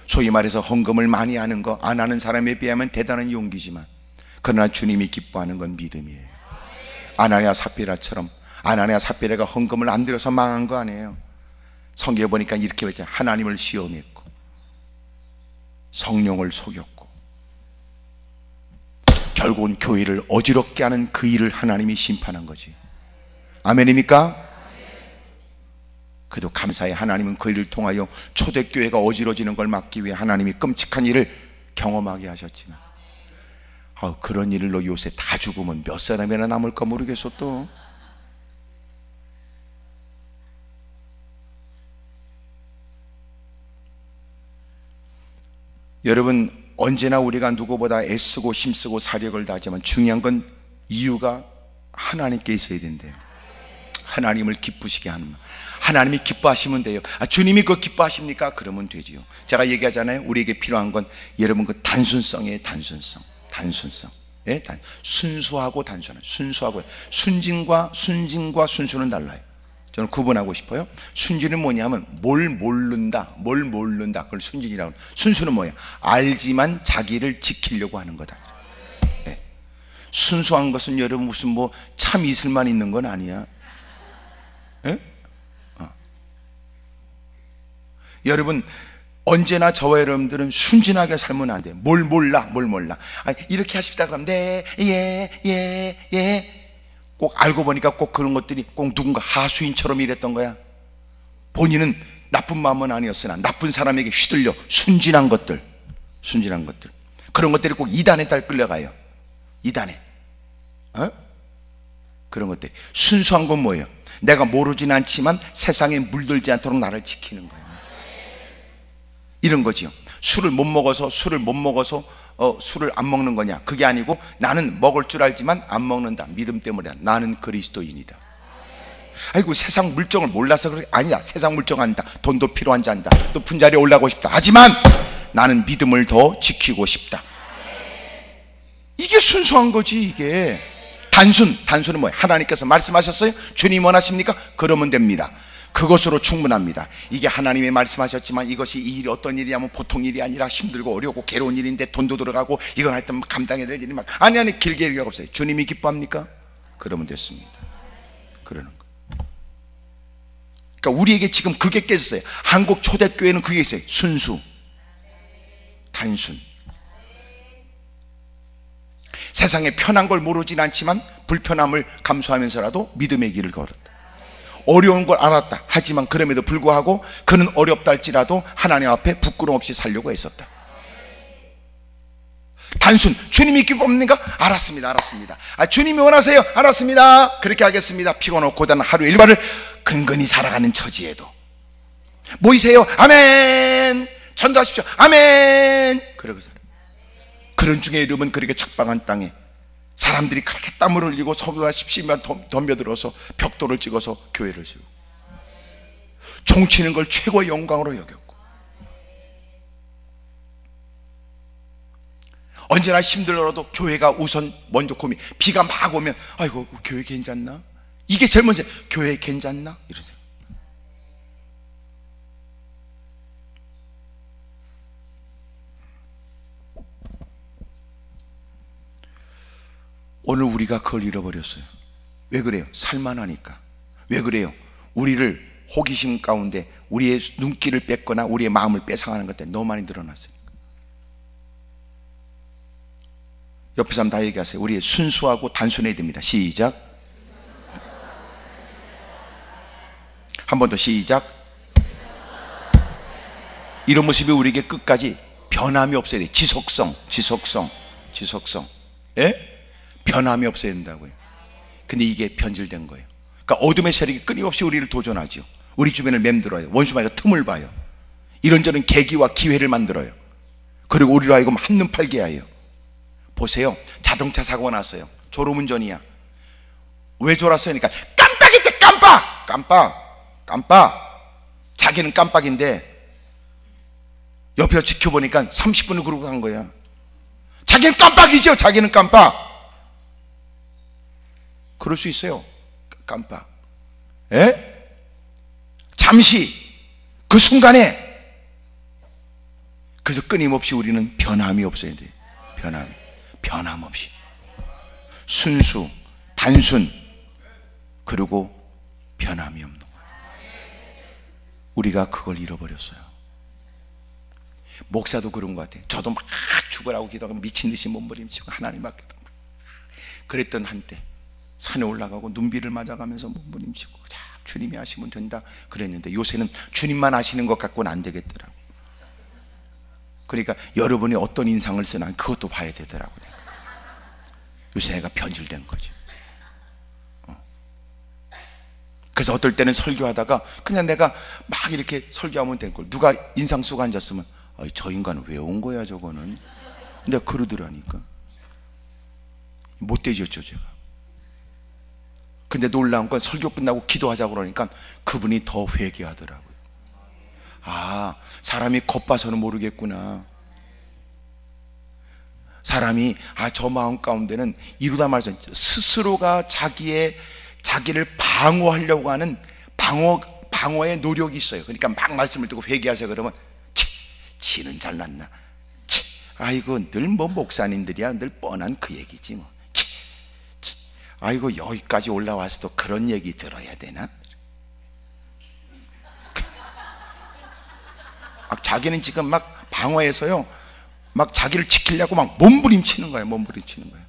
소위 말해서 헌금을 많이 하는 거 안 하는 사람에 비하면 대단한 용기지만, 그러나 주님이 기뻐하는 건 믿음이에요. 아나니아 삽비라처럼, 아나니아 삽비라가 헌금을 안 들여서 망한 거 아니에요. 성경에 보니까 이렇게 했잖아요. 하나님을 시험했고 성령을 속였고 결국은 교회를 어지럽게 하는 그 일을 하나님이 심판한 거지. 아멘입니까? 그래도 감사해. 하나님은 그 일을 통하여 초대교회가 어지러지는 걸 막기 위해 하나님이 끔찍한 일을 경험하게 하셨지만, 그런 일로 요새 다 죽으면 몇 사람이나 남을까 모르겠어. 또 여러분 언제나 우리가 누구보다 애쓰고 힘쓰고 사력을 다하지만 중요한 건 이유가 하나님께 있어야 된대요. 하나님을 기쁘시게 하는, 하나님이 기뻐하시면 돼요. 주님이 그거 기뻐하십니까? 그러면 되지요. 제가 얘기하잖아요. 우리에게 필요한 건 여러분 그 단순성이에요. 단순성. 예? 순수하고 단순한. 순수하고, 순진과 순수는 달라요. 저는 구분하고 싶어요. 순진은 뭐냐면 뭘 모른다. 그걸 순진이라고. 순수는 뭐야? 알지만 자기를 지키려고 하는 거다. 네. 순수한 것은 여러분 무슨 뭐 참 이슬만 있는 건 아니야. 예? 여러분, 언제나 저와 여러분들은 순진하게 살면 안 돼. 뭘 몰라. 이렇게 하십시다 그러면 네, 예. 꼭 알고 보니까 꼭 그런 것들이 꼭 누군가 하수인처럼 이랬던 거야. 본인은 나쁜 마음은 아니었으나 나쁜 사람에게 휘둘려 순진한 것들, 그런 것들이 꼭 이단에 달 끌려가요. 이단에. 그런 것들. 순수한 건 뭐예요? 내가 모르진 않지만 세상에 물들지 않도록 나를 지키는 거예요. 이런 거지요. 술을 안 먹는 거냐? 그게 아니고 나는 먹을 줄 알지만 안 먹는다. 믿음 때문에 나는 그리스도인이다. 아이고, 세상 물정을 몰라서 그래. 아니야, 세상 물정 안다. 돈도 필요한지 안다. 높은 자리에 올라가고 싶다. 하지만 나는 믿음을 더 지키고 싶다. 이게 순수한 거지. 이게 단순은 뭐예요? 하나님께서 말씀하셨어요? 주님 원하십니까? 그러면 됩니다. 그것으로 충분합니다. 이게 하나님이 말씀하셨지만 이것이 이 일이 어떤 일이냐면 보통 일이 아니라 힘들고 어렵고 괴로운 일인데 돈도 들어가고 이건 하여튼 감당해야 될 일이 막 아니 길게 얘기하고 없어요. 주님이 기뻐합니까? 그러면 됐습니다. 그러는 거. 그러니까 우리에게 지금 그게 깨졌어요. 한국 초대교회는 그게 있어요. 순수, 단순. 세상에 편한 걸 모르진 않지만 불편함을 감수하면서라도 믿음의 길을 걸었다. 어려운 걸 알았다. 하지만 그럼에도 불구하고 그는 어렵다 할지라도 하나님 앞에 부끄러움 없이 살려고 했었다. 단순. 주님이 기뻐합니까? 알았습니다. 주님이 원하세요? 알았습니다. 그렇게 하겠습니다. 피곤하고 고단한 하루 일과를 근근히 살아가는 처지에도 모이세요. 아멘. 전도하십시오. 아멘. 그러고 살아요. 그런 중에 여러분, 그렇게 척박한 땅에 사람들이 그렇게 땀을 흘리고 서로가 십시만 덤벼들어서 벽돌을 찍어서 교회를 세우고 종치는 걸 최고의 영광으로 여겼고, 언제나 힘들어도 교회가 우선 먼저 고민. 비가 막 오면 아이고 교회 괜찮나? 이게 제일 먼저. 교회 괜찮나? 이러세요. 오늘 우리가 그걸 잃어버렸어요. 왜 그래요? 살만하니까. 왜 그래요? 우리를 호기심 가운데 우리의 눈길을 뺏거나 우리의 마음을 뺏어가는 것들이 너무 많이 늘어났으니까. 옆에 사람 다 얘기하세요. 우리의 순수하고 단순해야 됩니다. 시작. 한 번 더 시작. 이런 모습이 우리에게 끝까지 변함이 없어야 돼. 지속성. 예? 변함이 없어야 된다고요. 근데 이게 변질된 거예요. 그러니까 어둠의 세력이 끊임없이 우리를 도전하죠. 우리 주변을 맴들어요. 원수마다 틈을 봐요. 이런저런 계기와 기회를 만들어요. 그리고 우리로 하여금 한눈 팔게 해요. 보세요. 자동차 사고가 났어요. 졸음운전이야. 왜 졸았어요? 그러니까 깜빡이다. 깜빡. 자기는 깜빡인데 옆에서 지켜보니까 30분을 그러고 간 거야. 자기는 깜빡이죠. 자기는 깜빡. 그럴 수 있어요. 깜빡. 예? 잠시 그 순간에. 그래서 끊임없이 우리는 변함이 없어야 돼요. 변함 없이 순수, 단순, 그리고 변함이 없는 거예요. 우리가 그걸 잃어버렸어요. 목사도 그런 것 같아요. 저도 막 죽으라고 기도하고 미친 듯이 몸부림치고 하나님 앞에 그랬던 한때 산에 올라가고 눈비를 맞아가면서 몸부림치고 자, 주님이 하시면 된다 그랬는데 요새는 주님만 아시는 것 같고는 안 되겠더라고. 그러니까 여러분이 어떤 인상을 쓰나 그것도 봐야 되더라고요. 요새 내가 변질된 거죠. 그래서 어떨 때는 설교하다가 그냥 내가 막 이렇게 설교하면 된 걸 누가 인상 쓰고 앉았으면 저 인간은 왜 온 거야 저거는. 내가 그러더라니까. 못되졌죠 제가. 근데 놀라운 건 설교 끝나고 기도하자고 그러니까 그분이 더 회개하더라고요. 아, 사람이 겉봐서는 모르겠구나. 사람이 저 마음 가운데는 이루다 말해서 스스로가 자기를 방어하려고 하는 방어의 노력이 있어요. 그러니까 막 말씀을 듣고 회개하세요 그러면 지는 잘났나. 아이고 늘 뭐 목사님들이야 늘 뻔한 그 얘기지 뭐. 아이고 여기까지 올라와서도 그런 얘기 들어야 되나? 막 자기는 지금 막 방어해서요, 막 자기를 지키려고 막 몸부림치는 거예요. 몸부림치는 거예요.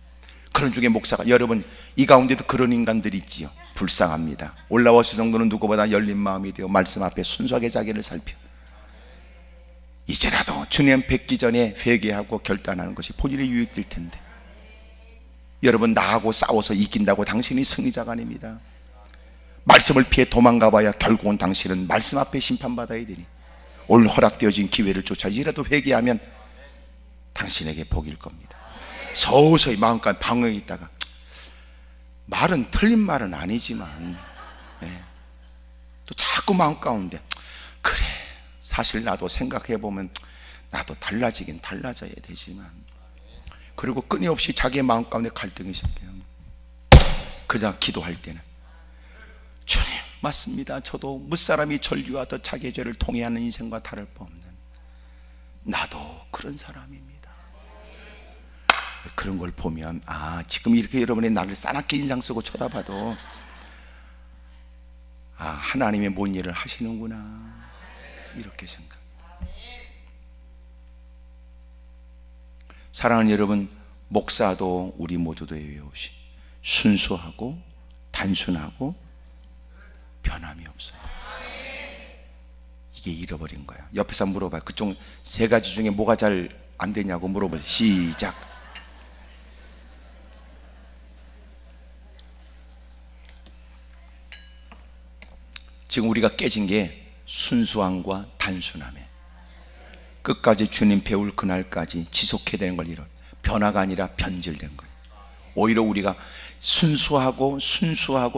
그런 중에 목사가, 여러분 이 가운데도 그런 인간들이 있지요. 불쌍합니다. 올라오실 정도는 누구보다 열린 마음이 되어 말씀 앞에 순수하게 자기를 살펴 이제라도 주님 뵙기 전에 회개하고 결단하는 것이 본인의 유익될 텐데, 여러분 나하고 싸워서 이긴다고 당신이 승리자가 아닙니다. 말씀을 피해 도망가 봐야 결국은 당신은 말씀 앞에 심판받아야 되니, 오늘 허락되어진 기회를 쫓아 이라도 회개하면 당신에게 복일 겁니다. 서서히 마음껏 방어에 있다가, 말은 틀린 말은 아니지만 또 자꾸 마음 가운데 그래 사실 나도 생각해보면 나도 달라지긴 달라져야 되지만, 그리고 끊임없이 자기의 마음 가운데 갈등이 생겨요. 그러다 기도할 때는 주님 맞습니다. 저도 무사람이 전류하듯 자기의 죄를 통회하는 인생과 다를 바 없는 나도 그런 사람입니다. 그런 걸 보면 지금 이렇게 여러분이 나를 싸납게 인상 쓰고 쳐다봐도 하나님의 뭔 일을 하시는구나 이렇게 생각. 사랑하는 여러분, 목사도 우리 모두도 외우시 순수하고 단순하고 변함이 없어요. 이게 잃어버린 거야. 옆에서 물어봐요. 그쪽 세 가지 중에 뭐가 잘 안 되냐고 물어보세요. 시작. 지금 우리가 깨진 게 순수함과 단순함에, 끝까지 주님 배울 그날까지 지속해야 되는 걸 잃어. 변화가 아니라 변질된 거예요. 오히려 우리가 순수하고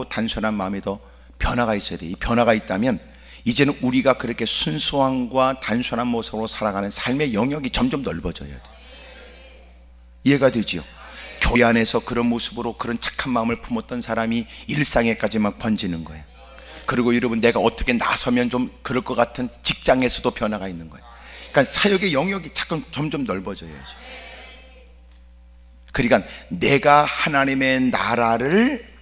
단순한 마음에 더 변화가 있어야 돼. 이 변화가 있다면 이제는 우리가 그렇게 순수함과 단순한 모습으로 살아가는 삶의 영역이 점점 넓어져야 돼. 이해가 되지요? 교회 안에서 그런 모습으로 그런 착한 마음을 품었던 사람이 일상에까지만 번지는 거예요. 그리고 여러분, 내가 어떻게 나서면 좀 그럴 것 같은 직장에서도 변화가 있는 거예요. 그러니까 사역의 영역이 자꾸 점점 넓어져야죠. 그러니까 내가 하나님의 나라를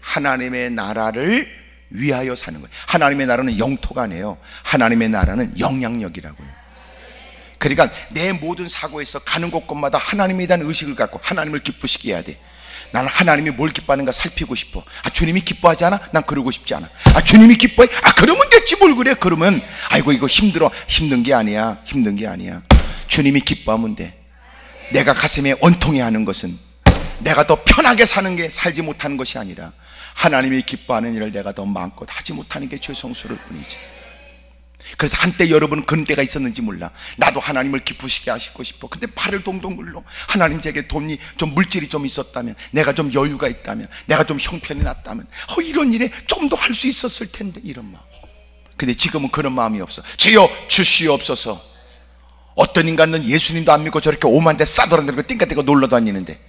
위하여 사는 거예요. 하나님의 나라는 영토가 아니에요. 하나님의 나라는 영향력이라고요. 그러니까 내 모든 사고에서 가는 곳곳마다 하나님에 대한 의식을 갖고 하나님을 기쁘시게 해야 돼. 나는 하나님이 뭘 기뻐하는가 살피고 싶어. 주님이 기뻐하지 않아? 난 그러고 싶지 않아. 주님이 기뻐해? 그러면 됐지 뭘 그래. 그러면 아이고 이거 힘들어. 힘든 게 아니야. 주님이 기뻐하면 돼. 내가 가슴에 원통해하는 것은 내가 더 편하게 사는 게 살지 못하는 것이 아니라 하나님이 기뻐하는 일을 내가 더 마음껏 하지 못하는 게 죄송스러울 뿐이지. 그래서 한때 여러분은 그런 때가 있었는지 몰라. 나도 하나님을 기쁘시게 하시고 싶어. 근데 발을 동동 굴러. 하나님 제게 돈이 좀, 물질이 좀 있었다면, 내가 좀 여유가 있다면, 내가 좀 형편이 났다면 이런 일에 좀 더 할 수 있었을 텐데, 이런 마음. 근데 지금은 그런 마음이 없어. 주여 주시옵소서. 어떤 인간은 예수님도 안 믿고 저렇게 오만대 싸돌아다니고 띵까띵까 놀러 다니는데,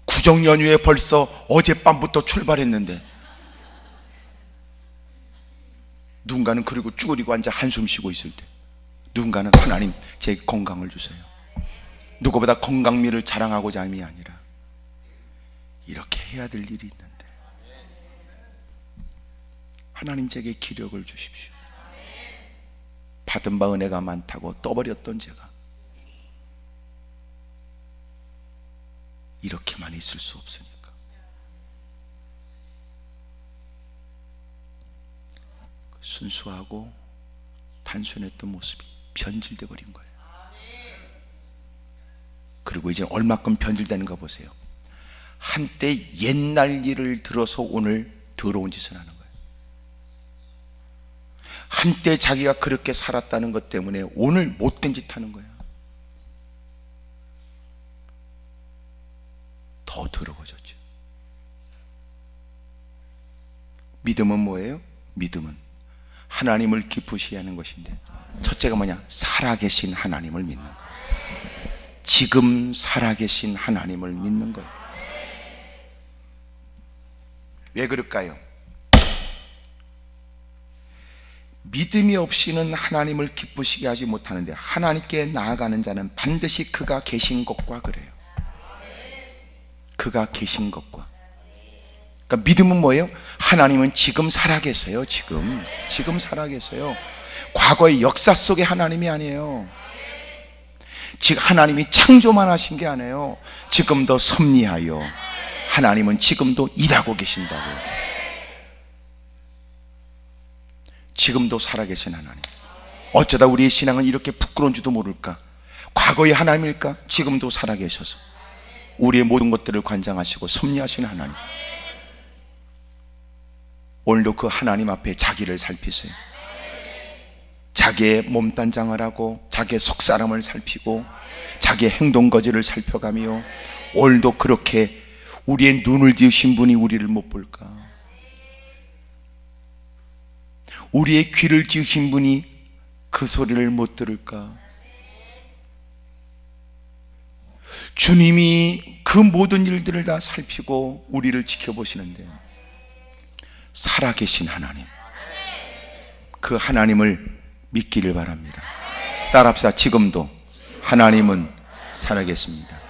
구정 연휴에 벌써 어젯밤부터 출발했는데 누군가는 그리고 쭈그리고 앉아 한숨 쉬고 있을 때, 누군가는 하나님 제 건강을 주세요. 누구보다 건강미를 자랑하고자 함이 아니라 이렇게 해야 될 일이 있는데 하나님 제게 기력을 주십시오. 받은 바 은혜가 많다고 떠버렸던 제가 이렇게만 있을 수 없으니까. 순수하고 단순했던 모습이 변질돼 버린 거예요. 그리고 이제 얼마큼 변질되는가 보세요. 한때 옛날 일을 들어서 오늘 더러운 짓을 하는 거예요. 한때 자기가 그렇게 살았다는 것 때문에 오늘 못된 짓 하는 거예요. 더 더러워졌죠. 믿음은 뭐예요? 믿음은 하나님을 기쁘시게 하는 것인데, 첫째가 뭐냐? 살아계신 하나님을 믿는 거예요. 지금 살아계신 하나님을 믿는 거예요. 왜 그럴까요? 믿음이 없이는 하나님을 기쁘시게 하지 못하는데, 하나님께 나아가는 자는 반드시 그가 계신 것과 그래요. 그가 계신 것과. 그러니까 그러니까 믿음은 뭐예요? 하나님은 지금 살아계세요. 지금 살아계세요. 과거의 역사 속의 하나님이 아니에요. 지금 하나님이 창조만 하신 게 아니에요. 지금도 섭리하여 하나님은 지금도 일하고 계신다고요. 지금도 살아계신 하나님. 어쩌다 우리의 신앙은 이렇게 부끄러운 줄도 모를까? 과거의 하나님일까? 지금도 살아계셔서 우리의 모든 것들을 관장하시고 섭리하신 하나님. 오늘도 그 하나님 앞에 자기를 살피세요. 자기의 몸단장을 하고 자기의 속사람을 살피고 자기의 행동거지를 살펴가며 오늘도 그렇게 우리의 눈을 지으신 분이 우리를 못 볼까? 우리의 귀를 지으신 분이 그 소리를 못 들을까? 주님이 그 모든 일들을 다 살피고 우리를 지켜보시는데 살아계신 하나님, 그 하나님을 믿기를 바랍니다. 따라합시다. 지금도 하나님은 살아계십니다.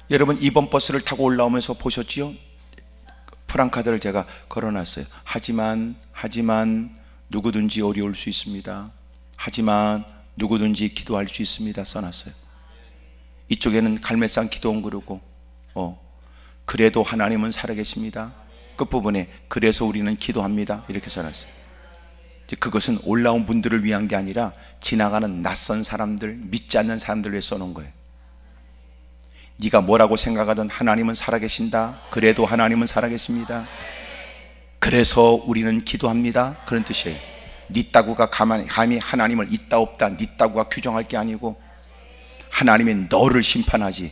여러분, 이번 버스를 타고 올라오면서 보셨지요? 프랑카드를 제가 걸어놨어요. 하지만 누구든지 어려울 수 있습니다. 하지만 누구든지 기도할 수 있습니다. 써놨어요. 이쪽에는 갈매상 기도원 그러고 그래도 하나님은 살아계십니다. 끝부분에 그래서 우리는 기도합니다 이렇게 써놨어요. 그것은 올라온 분들을 위한 게 아니라 지나가는 낯선 사람들, 믿지 않는 사람들을 위해 써놓은 거예요. 네가 뭐라고 생각하든 하나님은 살아계신다. 그래도 하나님은 살아계십니다. 그래서 우리는 기도합니다. 그런 뜻이에요. 네 따구가 감히 하나님을 있다 없다 네 따구가 규정할 게 아니고 하나님이 너를 심판하지.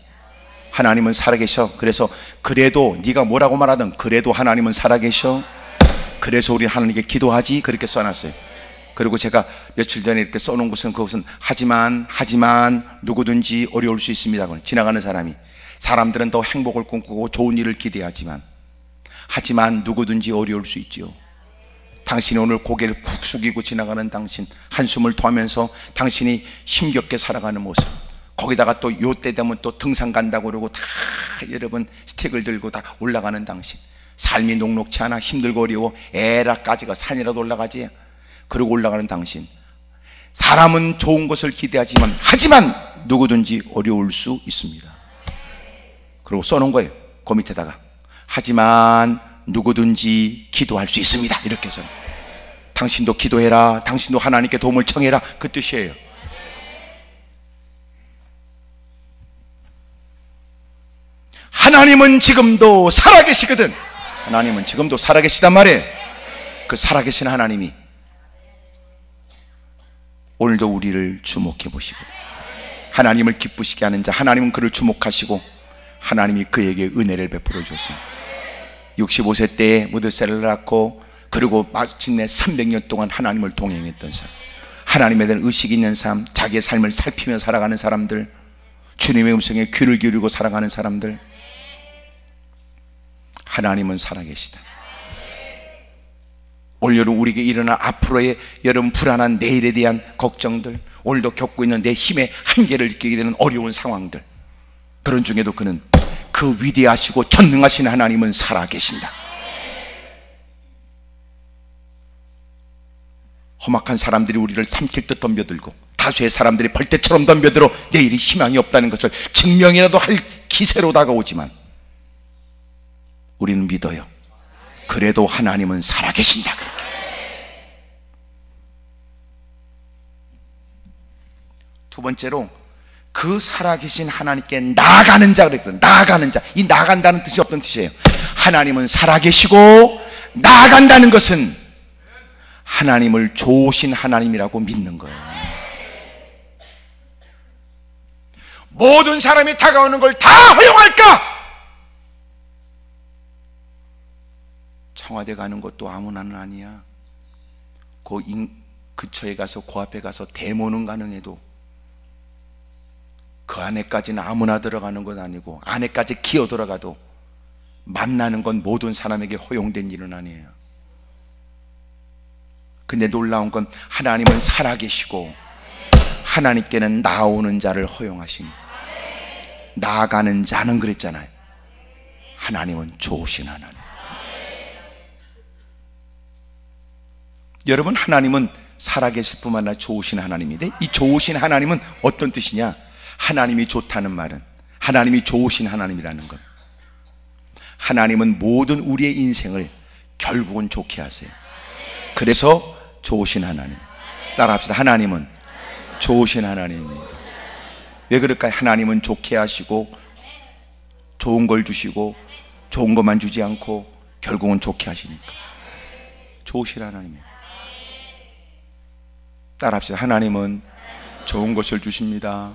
하나님은 살아계셔. 그래서 그래도 네가 뭐라고 말하든 그래도 하나님은 살아계셔. 그래서 우리 하나님께 기도하지. 그렇게 써놨어요. 그리고 제가 며칠 전에 이렇게 써놓은 것은 그것은 하지만 누구든지 어려울 수 있습니다. 지나가는 사람들은 더 행복을 꿈꾸고 좋은 일을 기대하지만 하지만 누구든지 어려울 수 있죠. 당신이 오늘 고개를 푹 숙이고 지나가는 당신, 한숨을 토하면서 당신이 힘겹게 살아가는 모습, 거기다가 또 요때 되면 또 등산 간다고 그러고 다 여러분 스틱을 들고 다 올라가는 당신, 삶이 녹록치 않아 힘들고 어려워 에라까지가 산이라도 올라가지. 그러고 올라가는 당신, 사람은 좋은 것을 기대하지만 하지만 누구든지 어려울 수 있습니다. 그리고 써놓은 거예요. 그 밑에다가 하지만 누구든지 기도할 수 있습니다 이렇게 해서 당신도 기도해라. 당신도 하나님께 도움을 청해라. 그 뜻이에요. 하나님은 지금도 살아계시거든. 하나님은 지금도 살아계시단 말이에요. 그 살아계신 하나님이 오늘도 우리를 주목해 보시거든. 하나님을 기쁘시게 하는 자, 하나님은 그를 주목하시고 하나님이 그에게 은혜를 베풀어 주셨어요. 65세 때에 무드셀을 낳고 그리고 마침내 300년 동안 하나님을 동행했던 사람, 하나님에 대한 의식이 있는 사람, 자기의 삶을 살피며 살아가는 사람들, 주님의 음성에 귀를 기울이고 살아가는 사람들, 하나님은 살아계시다. 올 여름 우리에게 일어날 앞으로의 여러분 불안한 내일에 대한 걱정들, 오늘도 겪고 있는 내 힘의 한계를 느끼게 되는 어려운 상황들, 그런 중에도 그는 그 위대하시고 전능하신 하나님은 살아계신다. 험악한 사람들이 우리를 삼킬 듯 덤벼들고 다수의 사람들이 벌떼처럼 덤벼들어 내일이 희망이 없다는 것을 증명이라도 할 기세로 다가오지만 우리는 믿어요. 그래도 하나님은 살아계신다. 그렇게. 두 번째로 그 살아계신 하나님께 나아가는 자 그랬거든. 나아가는 자. 이 나아간다는 뜻이 어떤 뜻이에요? 하나님은 살아계시고 나아간다는 것은 하나님을 좋으신 하나님이라고 믿는 거예요. 모든 사람이 다가오는 걸 다 허용할까? 청와대 가는 것도 아무나는 아니야. 그처에 가서 그 앞에 가서 대모는 가능해도 그 안에까지는 아무나 들어가는 건 아니고 안에까지 기어 들어가도 만나는 건 모든 사람에게 허용된 일은 아니에요. 근데 놀라운 건 하나님은 살아계시고 하나님께는 나오는 자를 허용하시니 나아가는 자는 그랬잖아요. 하나님은 좋으신 하나님. 여러분, 하나님은 살아계실 뿐만 아니라 좋으신 하나님인데, 이 좋으신 하나님은 어떤 뜻이냐? 하나님이 좋다는 말은 하나님이 좋으신 하나님이라는 것. 하나님은 모든 우리의 인생을 결국은 좋게 하세요. 그래서 좋으신 하나님. 따라합시다. 하나님은 좋으신 하나님입니다. 왜 그럴까요? 하나님은 좋게 하시고 좋은 걸 주시고 좋은 것만 주지 않고 결국은 좋게 하시니까 좋으신 하나님이에요. 따라합시다. 하나님은 좋은 것을 주십니다.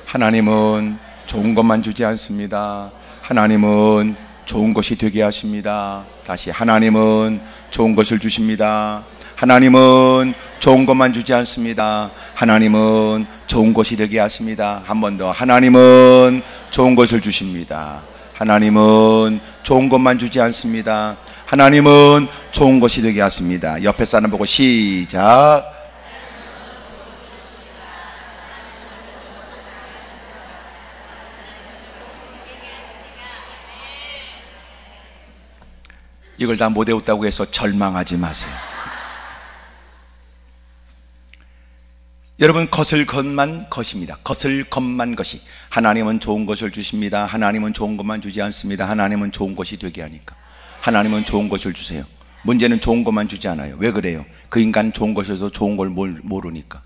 하나님은 좋은 것만 주지 않습니다. 하나님은 좋은 것이 되게 하십니다. 다시, 하나님은 좋은 것을 주십니다. 하나님은 좋은 것만 주지 않습니다. 하나님은 좋은 것이 되게 하십니다. 한 번 더. 하나님은 좋은 것을 주십니다. 하나님은 좋은 것만 주지 않습니다. 하나님은 좋은 것이 되게 하십니다. 옆에 사람 보고 시작. 이걸 다 못 외웠다고 해서 절망하지 마세요. 여러분, 것을 것만 것입니다. 것을 것만 것이. 하나님은 좋은 것을 주십니다. 하나님은 좋은 것만 주지 않습니다. 하나님은 좋은 것이 되게 하니까. 하나님은 좋은 것을 주세요. 문제는 좋은 것만 주지 않아요. 왜 그래요? 그 인간 좋은 것에서 좋은 걸 모르니까.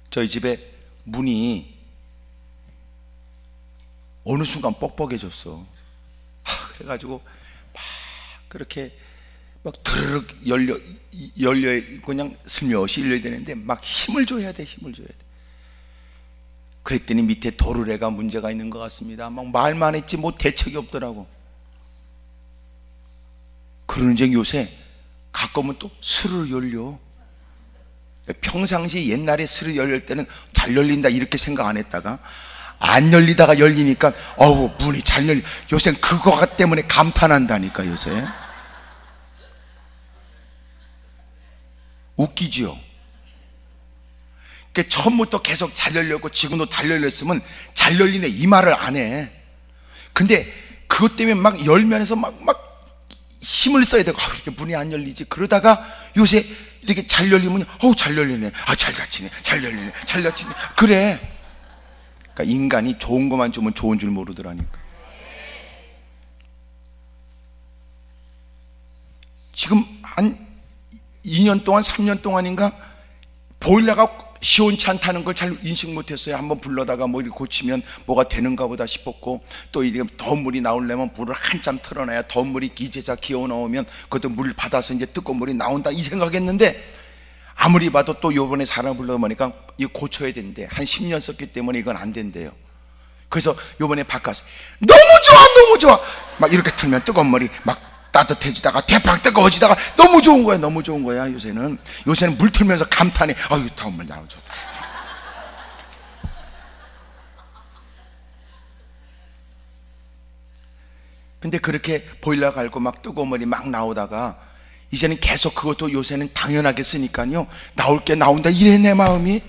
저희 집에 문이 어느 순간 뻑뻑해졌어. 그래가지고 막 그렇게 막 드르륵 열려 그냥 슬며시 열려야 되는데 막 힘을 줘야 돼. 그랬더니 밑에 도르래가 문제가 있는 것 같습니다. 막 말만 했지 뭐 대책이 없더라고. 그런데 요새 가끔은 또 스르르 열려. 평상시 옛날에 스르르 열릴 때는 잘 열린다 이렇게 생각 안 했다가 안 열리다가 열리니까 어우 문이 잘 열리. 요새 그거 때문에 감탄한다니까. 요새 웃기지요. 그러니까 처음부터 계속 잘 열렸고 지금도 잘 열렸으면 잘 열리네 이 말을 안 해. 근데 그것 때문에 막 열면서 막 힘을 써야 되고 이렇게 문이 안 열리지. 그러다가 요새 이렇게 잘 열리면 어우 잘 열리네. 잘 닫히네. 잘 열리네. 잘 닫히네. 그래. 그러니까 인간이 좋은 것만 주면 좋은 줄 모르더라니까. 지금 한 2년 동안 3년 동안인가 보일러가 시원치 않다는 걸 잘 인식 못했어요. 한번 불러다가 뭐 이렇게 고치면 뭐가 되는가 보다 싶었고, 또 이렇게 더운 물이 나오려면 물을 한참 틀어놔야 더운 물이 기재자 기어 나오면 그것도 물 받아서 이제 뜨거운 물이 나온다 이 생각했는데, 아무리 봐도 또 요번에 사람 불러보니까 이거 고쳐야 되는데 한 10년 썼기 때문에 이건 안 된대요. 그래서 요번에 바꿨어. 너무 좋아 막 이렇게 틀면 뜨거운 물이 막 따뜻해지다가 대박 뜨거워지다가 너무 좋은 거야. 요새는 물 틀면서 감탄해. 아유 더운 물 나와 좋다. 근데 그렇게 보일러 갈고 막 뜨거운 물이 막 나오다가 이제는 계속 그것도 요새는 당연하게 쓰니까요, 나올 게 나온다 이래 내 마음이.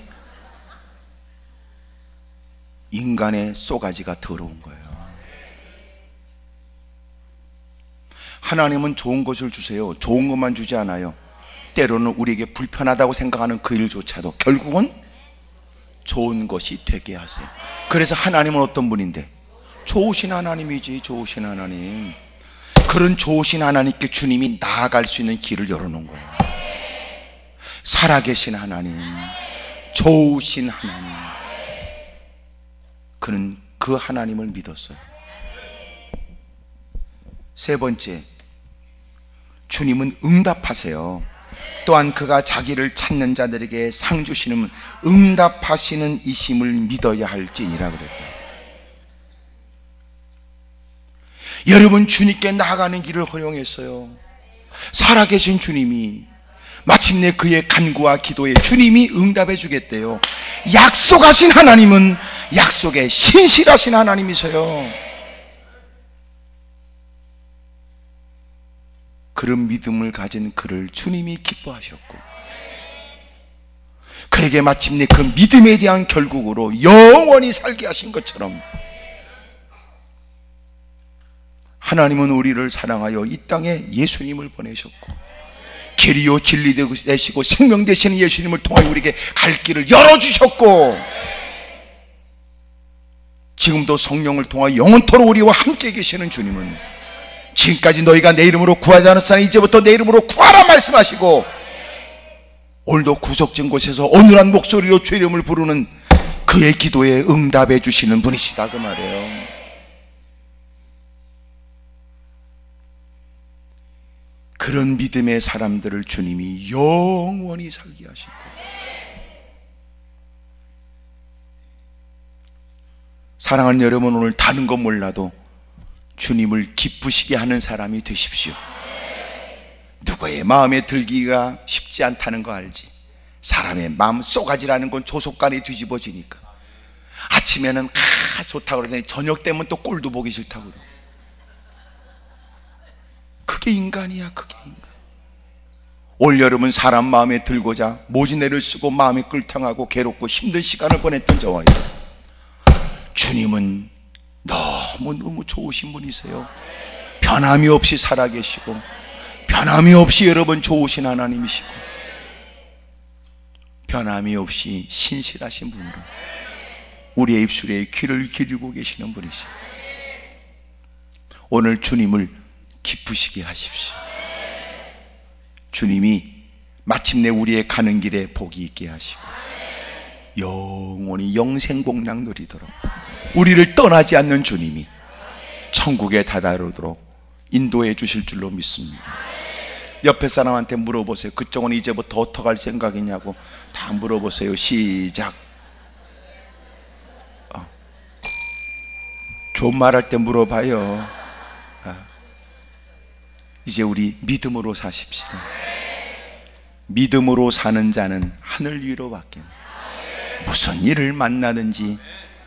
인간의 쏘가지가 더러운 거예요. 하나님은 좋은 것을 주세요. 좋은 것만 주지 않아요. 때로는 우리에게 불편하다고 생각하는 그 일조차도 결국은 좋은 것이 되게 하세요. 그래서 하나님은 어떤 분인데? 좋으신 하나님이지. 좋으신 하나님. 그런 좋으신 하나님께 주님이 나아갈 수 있는 길을 열어놓은 거예요. 살아계신 하나님, 좋으신 하나님. 그는 그 하나님을 믿었어요. 세 번째, 주님은 응답하세요. 또한 그가 자기를 찾는 자들에게 상 주시는 응답하시는 이심을 믿어야 할지니라 그랬다. 여러분, 주님께 나아가는 길을 허용했어요. 살아계신 주님이 마침내 그의 간구와 기도에 주님이 응답해 주겠대요. 약속하신 하나님은 약속에 신실하신 하나님이세요. 그런 믿음을 가진 그를 주님이 기뻐하셨고, 그에게 마침내 그 믿음에 대한 결국으로 영원히 살게 하신 것처럼 하나님은 우리를 사랑하여 이 땅에 예수님을 보내셨고 길이요 진리 되시고 생명 되시는 예수님을 통하여 우리에게 갈 길을 열어주셨고 지금도 성령을 통하여 영원토록 우리와 함께 계시는 주님은 지금까지 너희가 내 이름으로 구하지 않았으나 이제부터 내 이름으로 구하라 말씀하시고 오늘도 구석진 곳에서 어눌한 목소리로 주의 이름을 부르는 그의 기도에 응답해 주시는 분이시다 그 말이에요. 그런 믿음의 사람들을 주님이 영원히 살게 하실 거예요. 사랑하는 여러분, 오늘 다른 건 몰라도 주님을 기쁘시게 하는 사람이 되십시오. 누구의 마음에 들기가 쉽지 않다는 거 알지? 사람의 마음 쏘가지라는 건 조속간에 뒤집어지니까 아침에는 좋다고 그러더니 저녁 되면 또 꼴도 보기 싫다고 그러고 그게 인간이야. 그게 인간. 올여름은 사람 마음에 들고자 모진애를 쓰고 마음이 끓탕하고 괴롭고 힘든 시간을 보냈던 저와요, 주님은 너무너무 좋으신 분이세요. 변함이 없이 살아계시고 변함이 없이 여러분 좋으신 하나님이시고 변함이 없이 신실하신 분으로 우리의 입술에 귀를 기울이고 계시는 분이시고 오늘 주님을 기쁘시게 하십시오. 주님이 마침내 우리의 가는 길에 복이 있게 하시고 영원히 영생공락 누리도록 우리를 떠나지 않는 주님이 천국에 다다르도록 인도해 주실 줄로 믿습니다. 옆에 사람한테 물어보세요. 그쪽은 이제부터 어떻게 할 생각이냐고 다 물어보세요. 시작. 좋은 말할 때 물어봐요. 이제 우리 믿음으로 사십시다. 믿음으로 사는 자는 하늘 위로밖에 무슨 일을 만나든지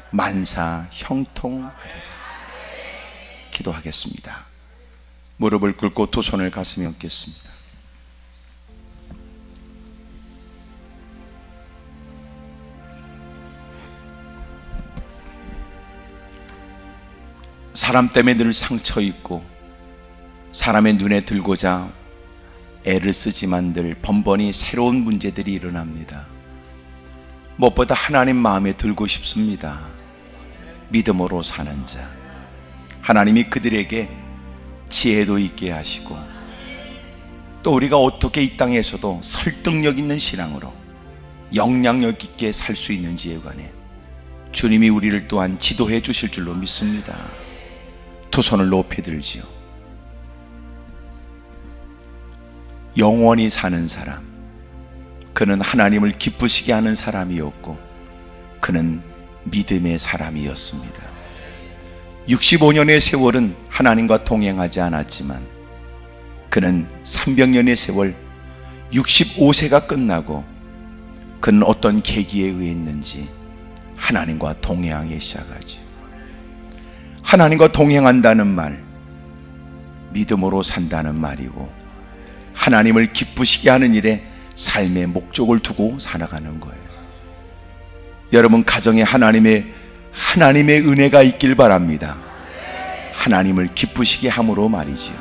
만사 형통하리라. 기도하겠습니다. 무릎을 꿇고 두 손을 가슴에 얹겠습니다. 사람 때문에 늘 상처 있고 사람의 눈에 들고자 애를 쓰지만 늘 번번이 새로운 문제들이 일어납니다. 무엇보다 하나님 마음에 들고 싶습니다. 믿음으로 사는 자, 하나님이 그들에게 지혜도 있게 하시고 또 우리가 어떻게 이 땅에서도 설득력 있는 신앙으로 영향력 있게 살 수 있는지에 관해 주님이 우리를 또한 지도해 주실 줄로 믿습니다. 두 손을 높이 들지요. 영원히 사는 사람, 그는 하나님을 기쁘시게 하는 사람이었고 그는 믿음의 사람이었습니다. 65년의 세월은 하나님과 동행하지 않았지만 그는 300년의 세월 65세가 끝나고 그는 어떤 계기에 의했는지 하나님과 동행하기 시작하죠. 하나님과 동행한다는 말, 믿음으로 산다는 말이고 하나님을 기쁘시게 하는 일에 삶의 목적을 두고 살아가는 거예요. 여러분 가정에 하나님의 은혜가 있길 바랍니다. 하나님을 기쁘시게 함으로 말이죠.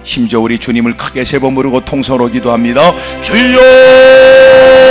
심지어 우리 주님을 크게 세 번 부르고 통성으로 기도합니다. 주여!